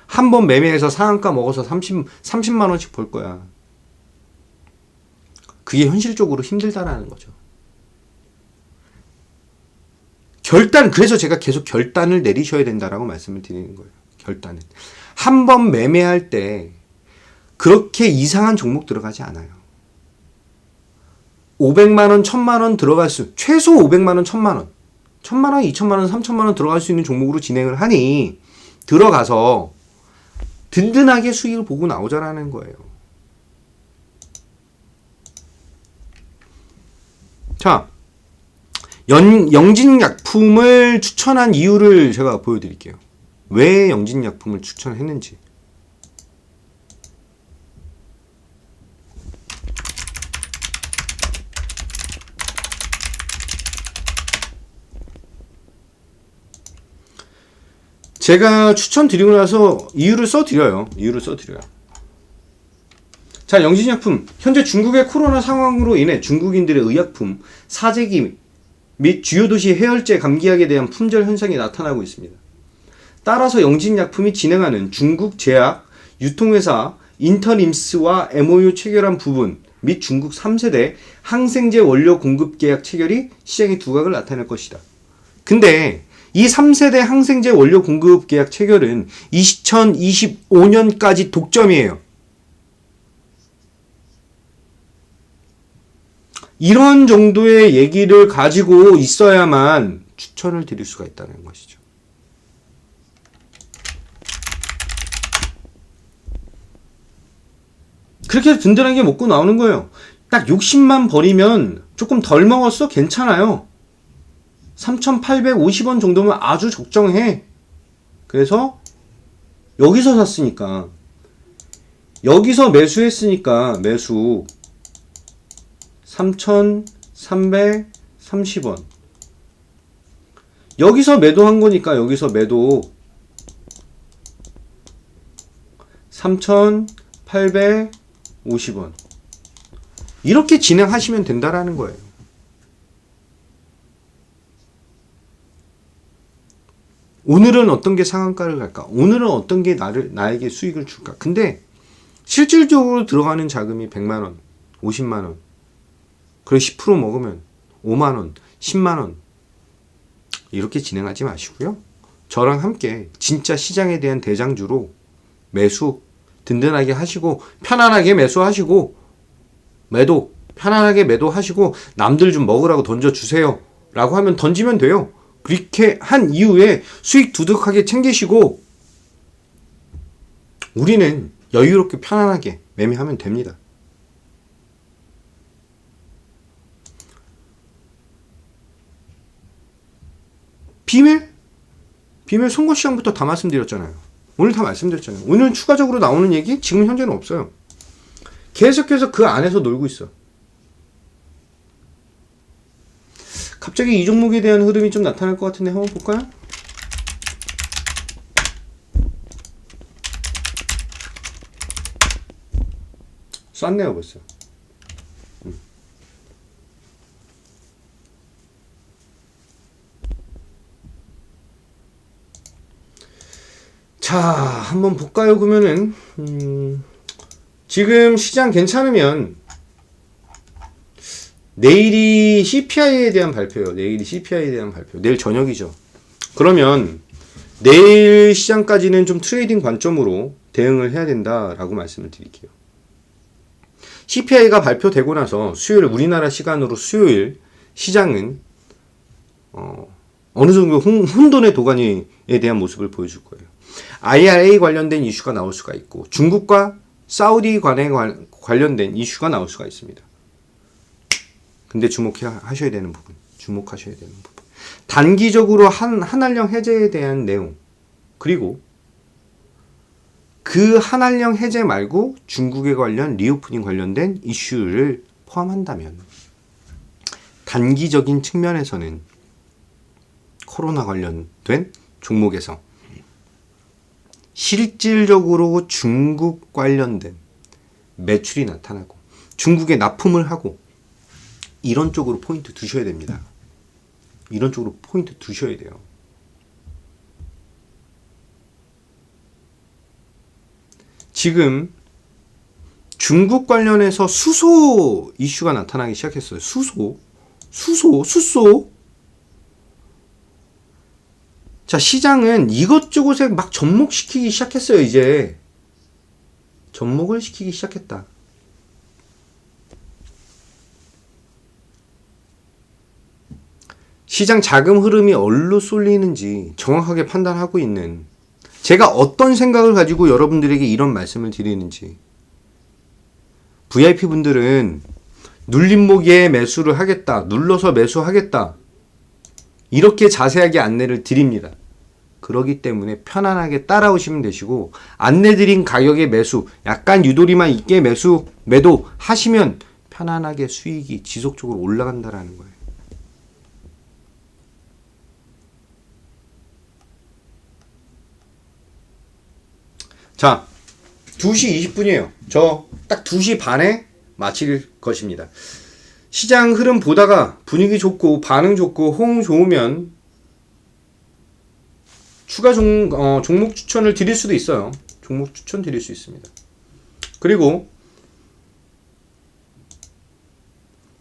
한 번 매매해서 상한가 먹어서 30만원씩 벌 거야. 그게 현실적으로 힘들다라는 거죠. 그래서 제가 계속 결단을 내리셔야 된다라고 말씀을 드리는 거예요. 결단은. 한 번 매매할 때 그렇게 이상한 종목 들어가지 않아요. 500만원, 1000만원 들어갈 최소 500만원, 1000만원, 1000만원, 2000만원, 3000만원 들어갈 수 있는 종목으로 진행을 하니 들어가서 든든하게 수익을 보고 나오자라는 거예요. 자, 영진약품을 추천한 이유를 제가 보여드릴게요. 왜 영진약품을 추천했는지. 제가 추천드리고 나서 이유를 써드려요. 자, 영진약품. 현재 중국의 코로나 상황으로 인해 중국인들의 의약품, 사재기 및 주요 도시 해열제 감기약에 대한 품절 현상이 나타나고 있습니다. 따라서 영진약품이 진행하는 중국 제약 유통회사 인터림스와 MOU 체결한 부분 및 중국 3세대 항생제 원료 공급 계약 체결이 시장의 두각을 나타낼 것이다. 근데 이 3세대 항생제 원료 공급 계약 체결은 2025년까지 독점이에요. 이런 정도의 얘기를 가지고 있어야만 추천을 드릴 수가 있다는 것이죠. 그렇게 든든하게 먹고 나오는 거예요. 딱 욕심만 버리면 조금 덜 먹었어? 괜찮아요. 3,850원 정도면 아주 적정해. 그래서 여기서 샀으니까, 여기서 매수했으니까 매수 3,330원. 여기서 매도한 거니까 여기서 매도 3,850원. 이렇게 진행하시면 된다라는 거예요. 오늘은 어떤 게 상한가를 갈까? 오늘은 어떤 게 나에게 수익을 줄까? 근데 실질적으로 들어가는 자금이 100만원, 50만원, 그리고 10% 먹으면 5만원, 10만원. 이렇게 진행하지 마시고요. 저랑 함께 진짜 시장에 대한 대장주로 매수 든든하게 하시고, 편안하게 매수하시고, 매도 편안하게 매도하시고, 남들 좀 먹으라고 던져주세요 라고 하면 던지면 돼요. 그렇게 한 이후에 수익 두둑하게 챙기시고, 우리는 여유롭게 편안하게 매매하면 됩니다. 비밀 송고시장부터 다 말씀드렸잖아요. 오늘 다 말씀드렸잖아요. 오늘 추가적으로 나오는 얘기 지금 현재는 없어요. 계속해서 그 안에서 놀고 있어. 갑자기 이 종목에 대한 흐름이 좀 나타날 것 같은데 한번 볼까요? 쐈네요 벌써. 자, 한번 볼까요? 그러면은 지금 시장 괜찮으면 내일이 CPI에 대한 발표예요. 내일이 CPI에 대한 발표. 내일 저녁이죠. 그러면 내일 시장까지는 좀 트레이딩 관점으로 대응을 해야 된다라고 말씀을 드릴게요. CPI가 발표되고 나서 수요일, 우리나라 시간으로 수요일 시장은 어느 정도 혼돈의 도가니에 대한 모습을 보여줄 거예요. IRA 관련된 이슈가 나올 수가 있고 중국과 사우디 관에 관련된 이슈가 나올 수가 있습니다. 근데 주목하셔야 되는 부분. 단기적으로 한한령 해제에 대한 내용, 그리고 그 한한령 해제 말고 중국에 관련 리오프닝 관련된 이슈를 포함한다면 단기적인 측면에서는 코로나 관련된 종목에서 실질적으로 중국 관련된 매출이 나타나고 중국에 납품을 하고 이런 쪽으로 포인트 두셔야 됩니다. 이런 쪽으로 포인트 두셔야 돼요. 지금 중국 관련해서 수소 이슈가 나타나기 시작했어요. 수소. 자, 시장은 이것저것에 막 접목시키기 시작했어요. 이제 접목을 시키기 시작했다. 시장 자금 흐름이 어디로 쏠리는지 정확하게 판단하고 있는, 제가 어떤 생각을 가지고 여러분들에게 이런 말씀을 드리는지, VIP분들은 눌림목에 매수를 하겠다, 눌러서 매수하겠다, 이렇게 자세하게 안내를 드립니다. 그러기 때문에 편안하게 따라오시면 되시고, 안내드린 가격의 매수, 약간 유도리만 있게 매도 하시면 편안하게 수익이 지속적으로 올라간다라는 거예요. 자, 2시 20분이에요. 저 딱 2시 반에 마칠 것입니다. 시장 흐름 보다가 분위기 좋고 반응 좋고 호응 좋으면 추가 종목 추천을 드릴 수도 있어요. 종목 추천 드릴 수 있습니다. 그리고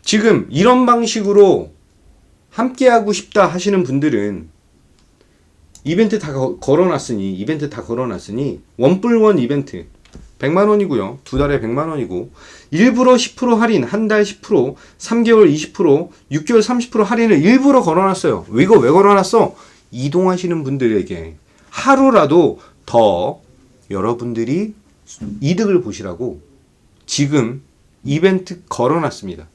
지금 이런 방식으로 함께하고 싶다 하시는 분들은 이벤트 다 걸어놨으니 원뿔원 이벤트 100만원이고요. 두 달에 100만원이고 일부러 10% 할인, 한 달 10%, 3개월 20%, 6개월 30% 할인을 일부러 걸어놨어요. 이거 왜 걸어놨어? 이동하시는 분들에게 하루라도 더 여러분들이 이득을 보시라고 지금 이벤트 걸어놨습니다.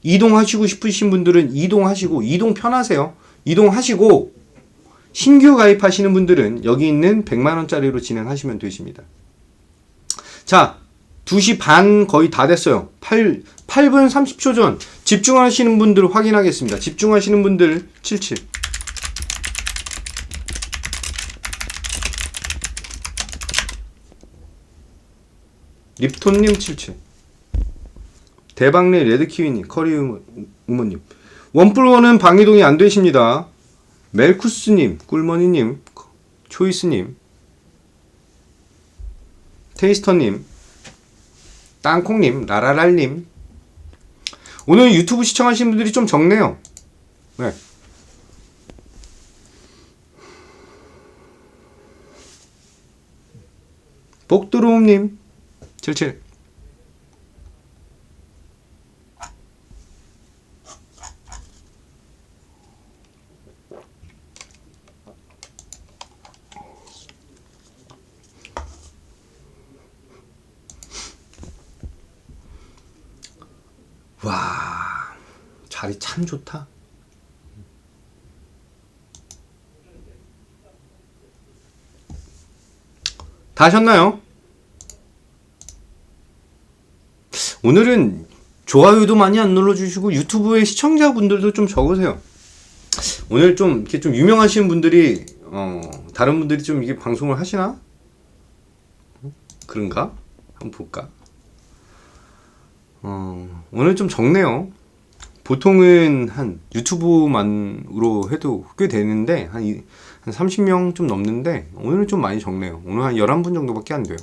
이동하시고 싶으신 분들은 이동하시고, 이동 편하세요. 이동하시고, 신규 가입하시는 분들은 여기 있는 100만원짜리로 진행하시면 되십니다. 자, 2시 반 거의 다 됐어요. 8분 30초 전 집중하시는 분들 확인하겠습니다. 집중하시는 분들 77. 립톤님 77. 대박내 레드키위님, 커리 우모님. 원뿔원은 방이동이 안 되십니다. 멜쿠스님, 꿀머니님, 초이스님, 테이스터님, 땅콩님, 라라랄님. 오늘 유튜브 시청하시는 분들이 좀 적네요. 네. 복두루움님 77. 와, 자리 참 좋다. 다 하셨나요? 오늘은 좋아요도 많이 안 눌러주시고 유튜브의 시청자분들도 좀 적으세요. 오늘 좀 이렇게 좀 유명하신 분들이 다른 분들이 좀 이게 방송을 하시나? 그런가? 한번 볼까? 오늘 좀 적네요. 보통은 한 유튜브만으로 해도 꽤 되는데 한 30명 좀 넘는데 오늘은 좀 많이 적네요. 오늘 한 11분 정도밖에 안 돼요.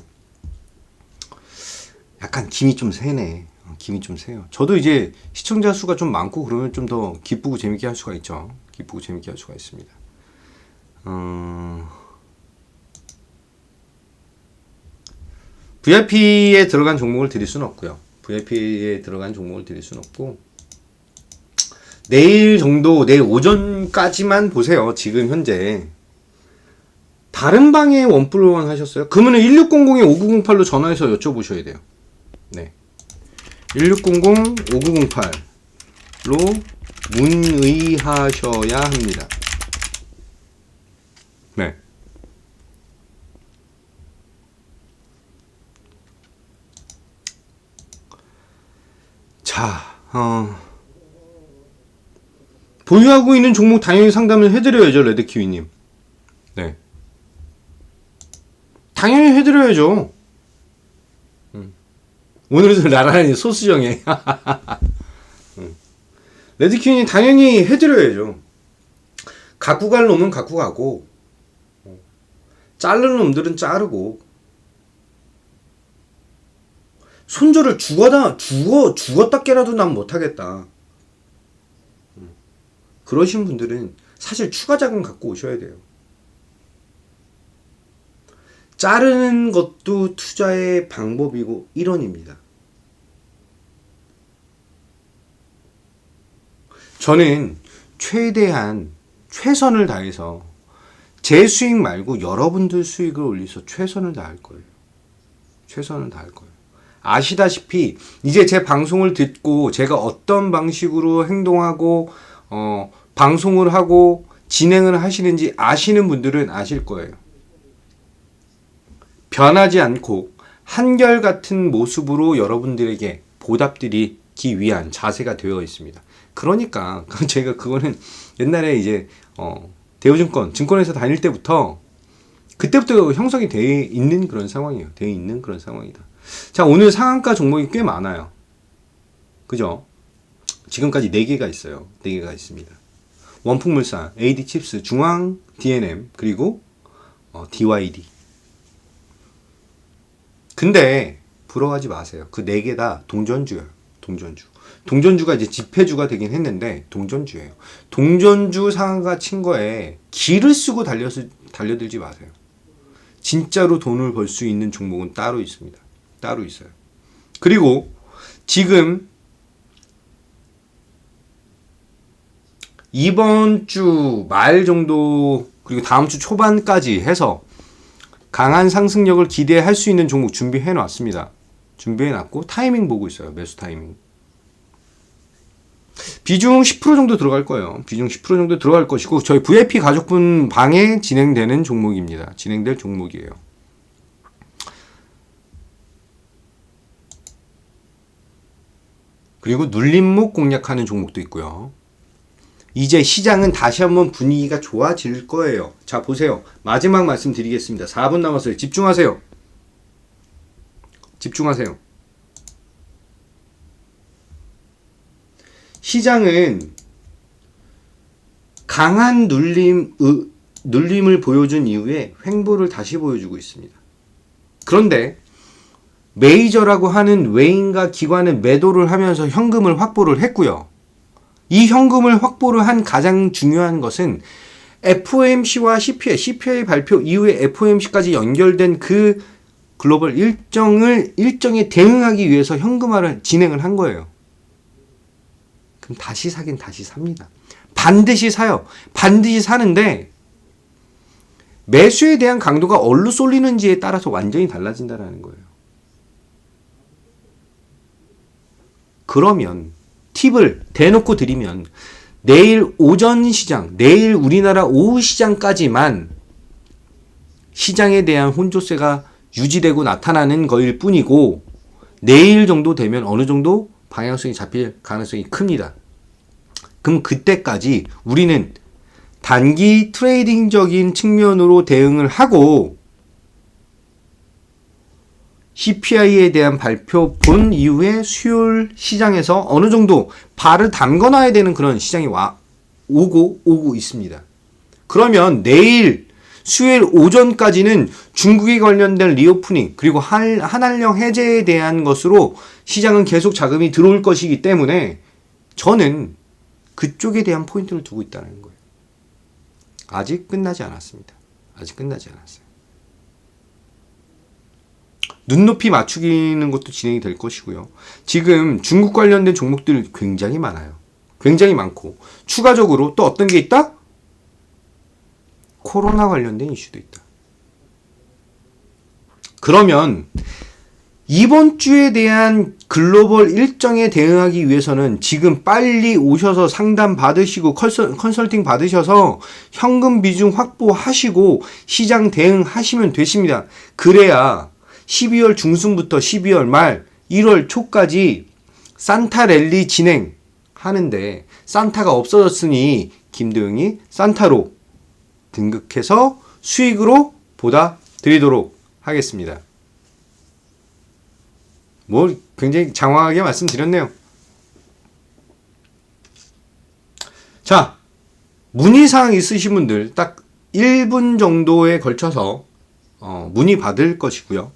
약간 김이 좀 새네. 김이 좀 새요. 저도 이제 시청자 수가 좀 많고 그러면 좀 더 기쁘고 재밌게 할 수가 있죠. 기쁘고 재밌게 할 수가 있습니다. VIP에 들어간 종목을 드릴 수는 없고요. VIP에 들어간 종목을 드릴 수는 없고 내일 정도, 내일 오전까지만 보세요. 지금 현재 다른 방에 원플러원 하셨어요? 그러면 1600-5908로 전화해서 여쭤보셔야 돼요. 네, 1600-5908로 문의하셔야 합니다. 네. 자, 보유하고 있는 종목 당연히 상담을 해드려야죠, 레드키위님. 네. 당연히 해드려야죠. 오늘은 나란히 소수정해. 레드키위님 당연히 해드려야죠. 갖고 갈 놈은 갖고 가고, 자르는 놈들은 자르고, 손절을 죽었다 깨라도 난 못하겠다. 그러신 분들은 사실 추가 자금 갖고 오셔야 돼요. 자르는 것도 투자의 방법이고 일원입니다. 저는 최대한 최선을 다해서 제 수익 말고 여러분들 수익을 올려서 최선을 다할 거예요. 최선을 다할 거예요. 아시다시피 이제 제 방송을 듣고 제가 어떤 방식으로 행동하고 방송을 하고 진행을 하시는지 아시는 분들은 아실 거예요. 변하지 않고 한결같은 모습으로 여러분들에게 보답드리기 위한 자세가 되어 있습니다. 그러니까 제가 그거는 옛날에 이제 대우증권 증권회사 다닐 때부터 그때부터 형성이 되어 있는 그런 상황이에요. 되어 있는 그런 상황이다. 자, 오늘 상한가 종목이 꽤 많아요. 그죠? 지금까지 4개가 있어요. 4개가 있습니다. 원풍물산, AD칩스, 중앙, D&M, 그리고 DYD. 근데 부러워하지 마세요. 그 4개 다 동전주예요. 동전주. 동전주가 이제 지폐주가 되긴 했는데 동전주예요. 동전주 상한가 친 거에 기를 쓰고 달려들지 마세요. 진짜로 돈을 벌 수 있는 종목은 따로 있습니다. 따로 있어요. 그리고 지금 이번 주 말 정도 그리고 다음 주 초반까지 해서 강한 상승력을 기대할 수 있는 종목 준비해 놨습니다. 준비해 놨고 타이밍 보고 있어요. 매수 타이밍. 비중 10% 정도 들어갈 거예요. 비중 10% 정도 들어갈 것이고 저희 VIP 가족분 방에 진행되는 종목입니다. 진행될 종목이에요. 그리고 눌림목 공략하는 종목도 있고요. 이제 시장은 다시 한번 분위기가 좋아질 거예요. 자, 보세요. 마지막 말씀 드리겠습니다. 4분 남았어요. 집중하세요. 집중하세요. 시장은 강한 눌림을 보여준 이후에 횡보를 다시 보여주고 있습니다. 그런데 메이저라고 하는 외인과 기관은 매도를 하면서 현금을 확보를 했고요. 이 현금을 확보를 한 가장 중요한 것은 FOMC와 CPI 발표 이후에 FOMC까지 연결된 그 글로벌 일정에 대응하기 위해서 현금화를 진행을 한 거예요. 그럼 다시 사긴 다시 삽니다. 반드시 사요. 반드시 사는데 매수에 대한 강도가 어디로 쏠리는지에 따라서 완전히 달라진다는 거예요. 그러면 팁을 대놓고 드리면 내일 오전 시장, 내일 우리나라 오후 시장까지만 시장에 대한 혼조세가 유지되고 나타나는 거일 뿐이고 내일 정도 되면 어느 정도 방향성이 잡힐 가능성이 큽니다. 그럼 그때까지 우리는 단기 트레이딩적인 측면으로 대응을 하고 CPI에 대한 발표 본 이후에 수요일 시장에서 어느 정도 발을 담궈놔야 되는 그런 시장이 오고 있습니다. 그러면 내일 수요일 오전까지는 중국에 관련된 리오프닝 그리고 한한령 해제에 대한 것으로 시장은 계속 자금이 들어올 것이기 때문에 저는 그쪽에 대한 포인트를 두고 있다는 거예요. 아직 끝나지 않았습니다. 아직 끝나지 않았어요. 눈높이 맞추기는 것도 진행이 될 것이고요. 지금 중국 관련된 종목들 굉장히 많아요. 굉장히 많고 추가적으로 또 어떤 게 있다? 코로나 관련된 이슈도 있다. 그러면 이번 주에 대한 글로벌 일정에 대응하기 위해서는 지금 빨리 오셔서 상담 받으시고 컨설팅 받으셔서 현금 비중 확보하시고 시장 대응하시면 되십니다. 그래야 12월 중순부터 12월 말 1월 초까지 산타 랠리 진행하는데 산타가 없어졌으니 김대웅이 산타로 등극해서 수익으로 보다 드리도록 하겠습니다. 뭐 굉장히 장황하게 말씀드렸네요. 자, 문의사항 있으신 분들 딱 1분 정도에 걸쳐서 문의 받을 것이고요.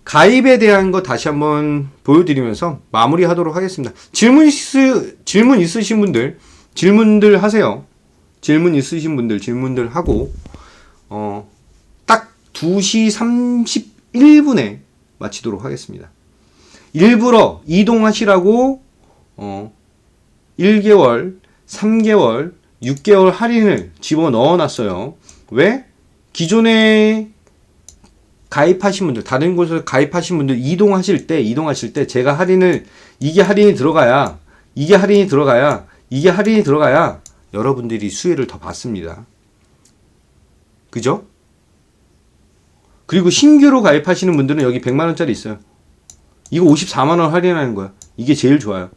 가입에 대한 거 다시 한번 보여드리면서 마무리하도록 하겠습니다. 질문 있으신 분들 질문들 하세요. 질문 있으신 분들 질문들 하고 딱 2시 31분에 마치도록 하겠습니다. 일부러 이동하시라고 1개월, 3개월, 6개월 할인을 집어넣어 놨어요. 왜? 기존에 가입하신 분들, 다른 곳에서 가입하신 분들 이동하실 때 제가 이게 할인이 들어가야 여러분들이 수혜를 더 받습니다. 그죠? 그리고 신규로 가입하시는 분들은 여기 100만원짜리 있어요. 이거 54만원 할인하는 거야. 이게 제일 좋아요.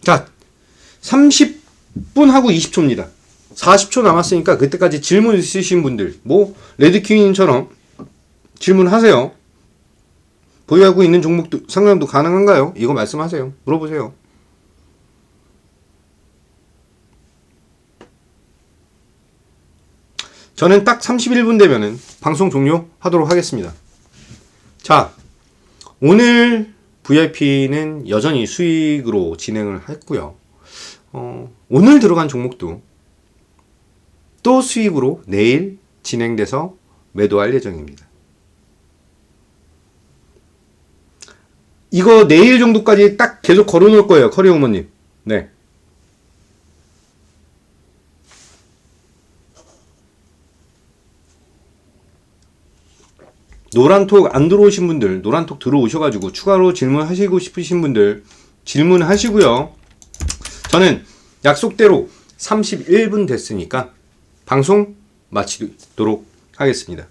자, 30분 하고 20초입니다. 40초 남았으니까 그때까지 질문 있으신 분들, 뭐 레드킹님처럼 질문하세요. 보유하고 있는 종목도 상담도 가능한가요? 이거 말씀하세요. 물어보세요. 저는 딱 31분 되면은 방송 종료하도록 하겠습니다. 자, 오늘 VIP는 여전히 수익으로 진행을 했고요. 오늘 들어간 종목도 또 수익으로 내일 진행돼서 매도할 예정입니다. 이거 내일 정도까지 딱 계속 걸어 놓을 거예요. 커리어우먼님. 네. 노란톡 안 들어오신 분들, 노란톡 들어오셔가지고 추가로 질문하시고 싶으신 분들 질문하시고요. 저는 약속대로 31분 됐으니까 방송 마치도록 하겠습니다.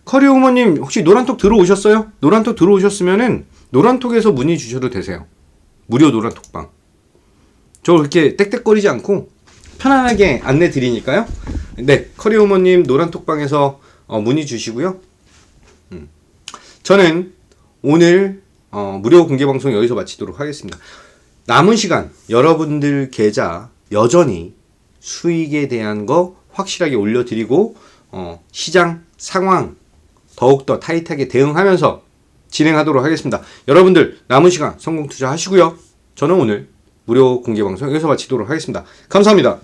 커리어우먼님 혹시 노란톡 들어오셨어요? 노란톡 들어오셨으면은 노란톡에서 문의 주셔도 되세요. 무료 노란톡방. 저 그렇게 땡땡거리지 않고 편안하게 안내 드리니까요. 네, 커리어우먼님 노란톡방에서 문의 주시고요. 저는 오늘 무료 공개방송 여기서 마치도록 하겠습니다. 남은 시간 여러분들 계좌 여전히 수익에 대한 거 확실하게 올려드리고 시장 상황 더욱더 타이트하게 대응하면서 진행하도록 하겠습니다. 여러분들 남은 시간 성공 투자하시고요. 저는 오늘 무료 공개방송 여기서 마치도록 하겠습니다. 감사합니다.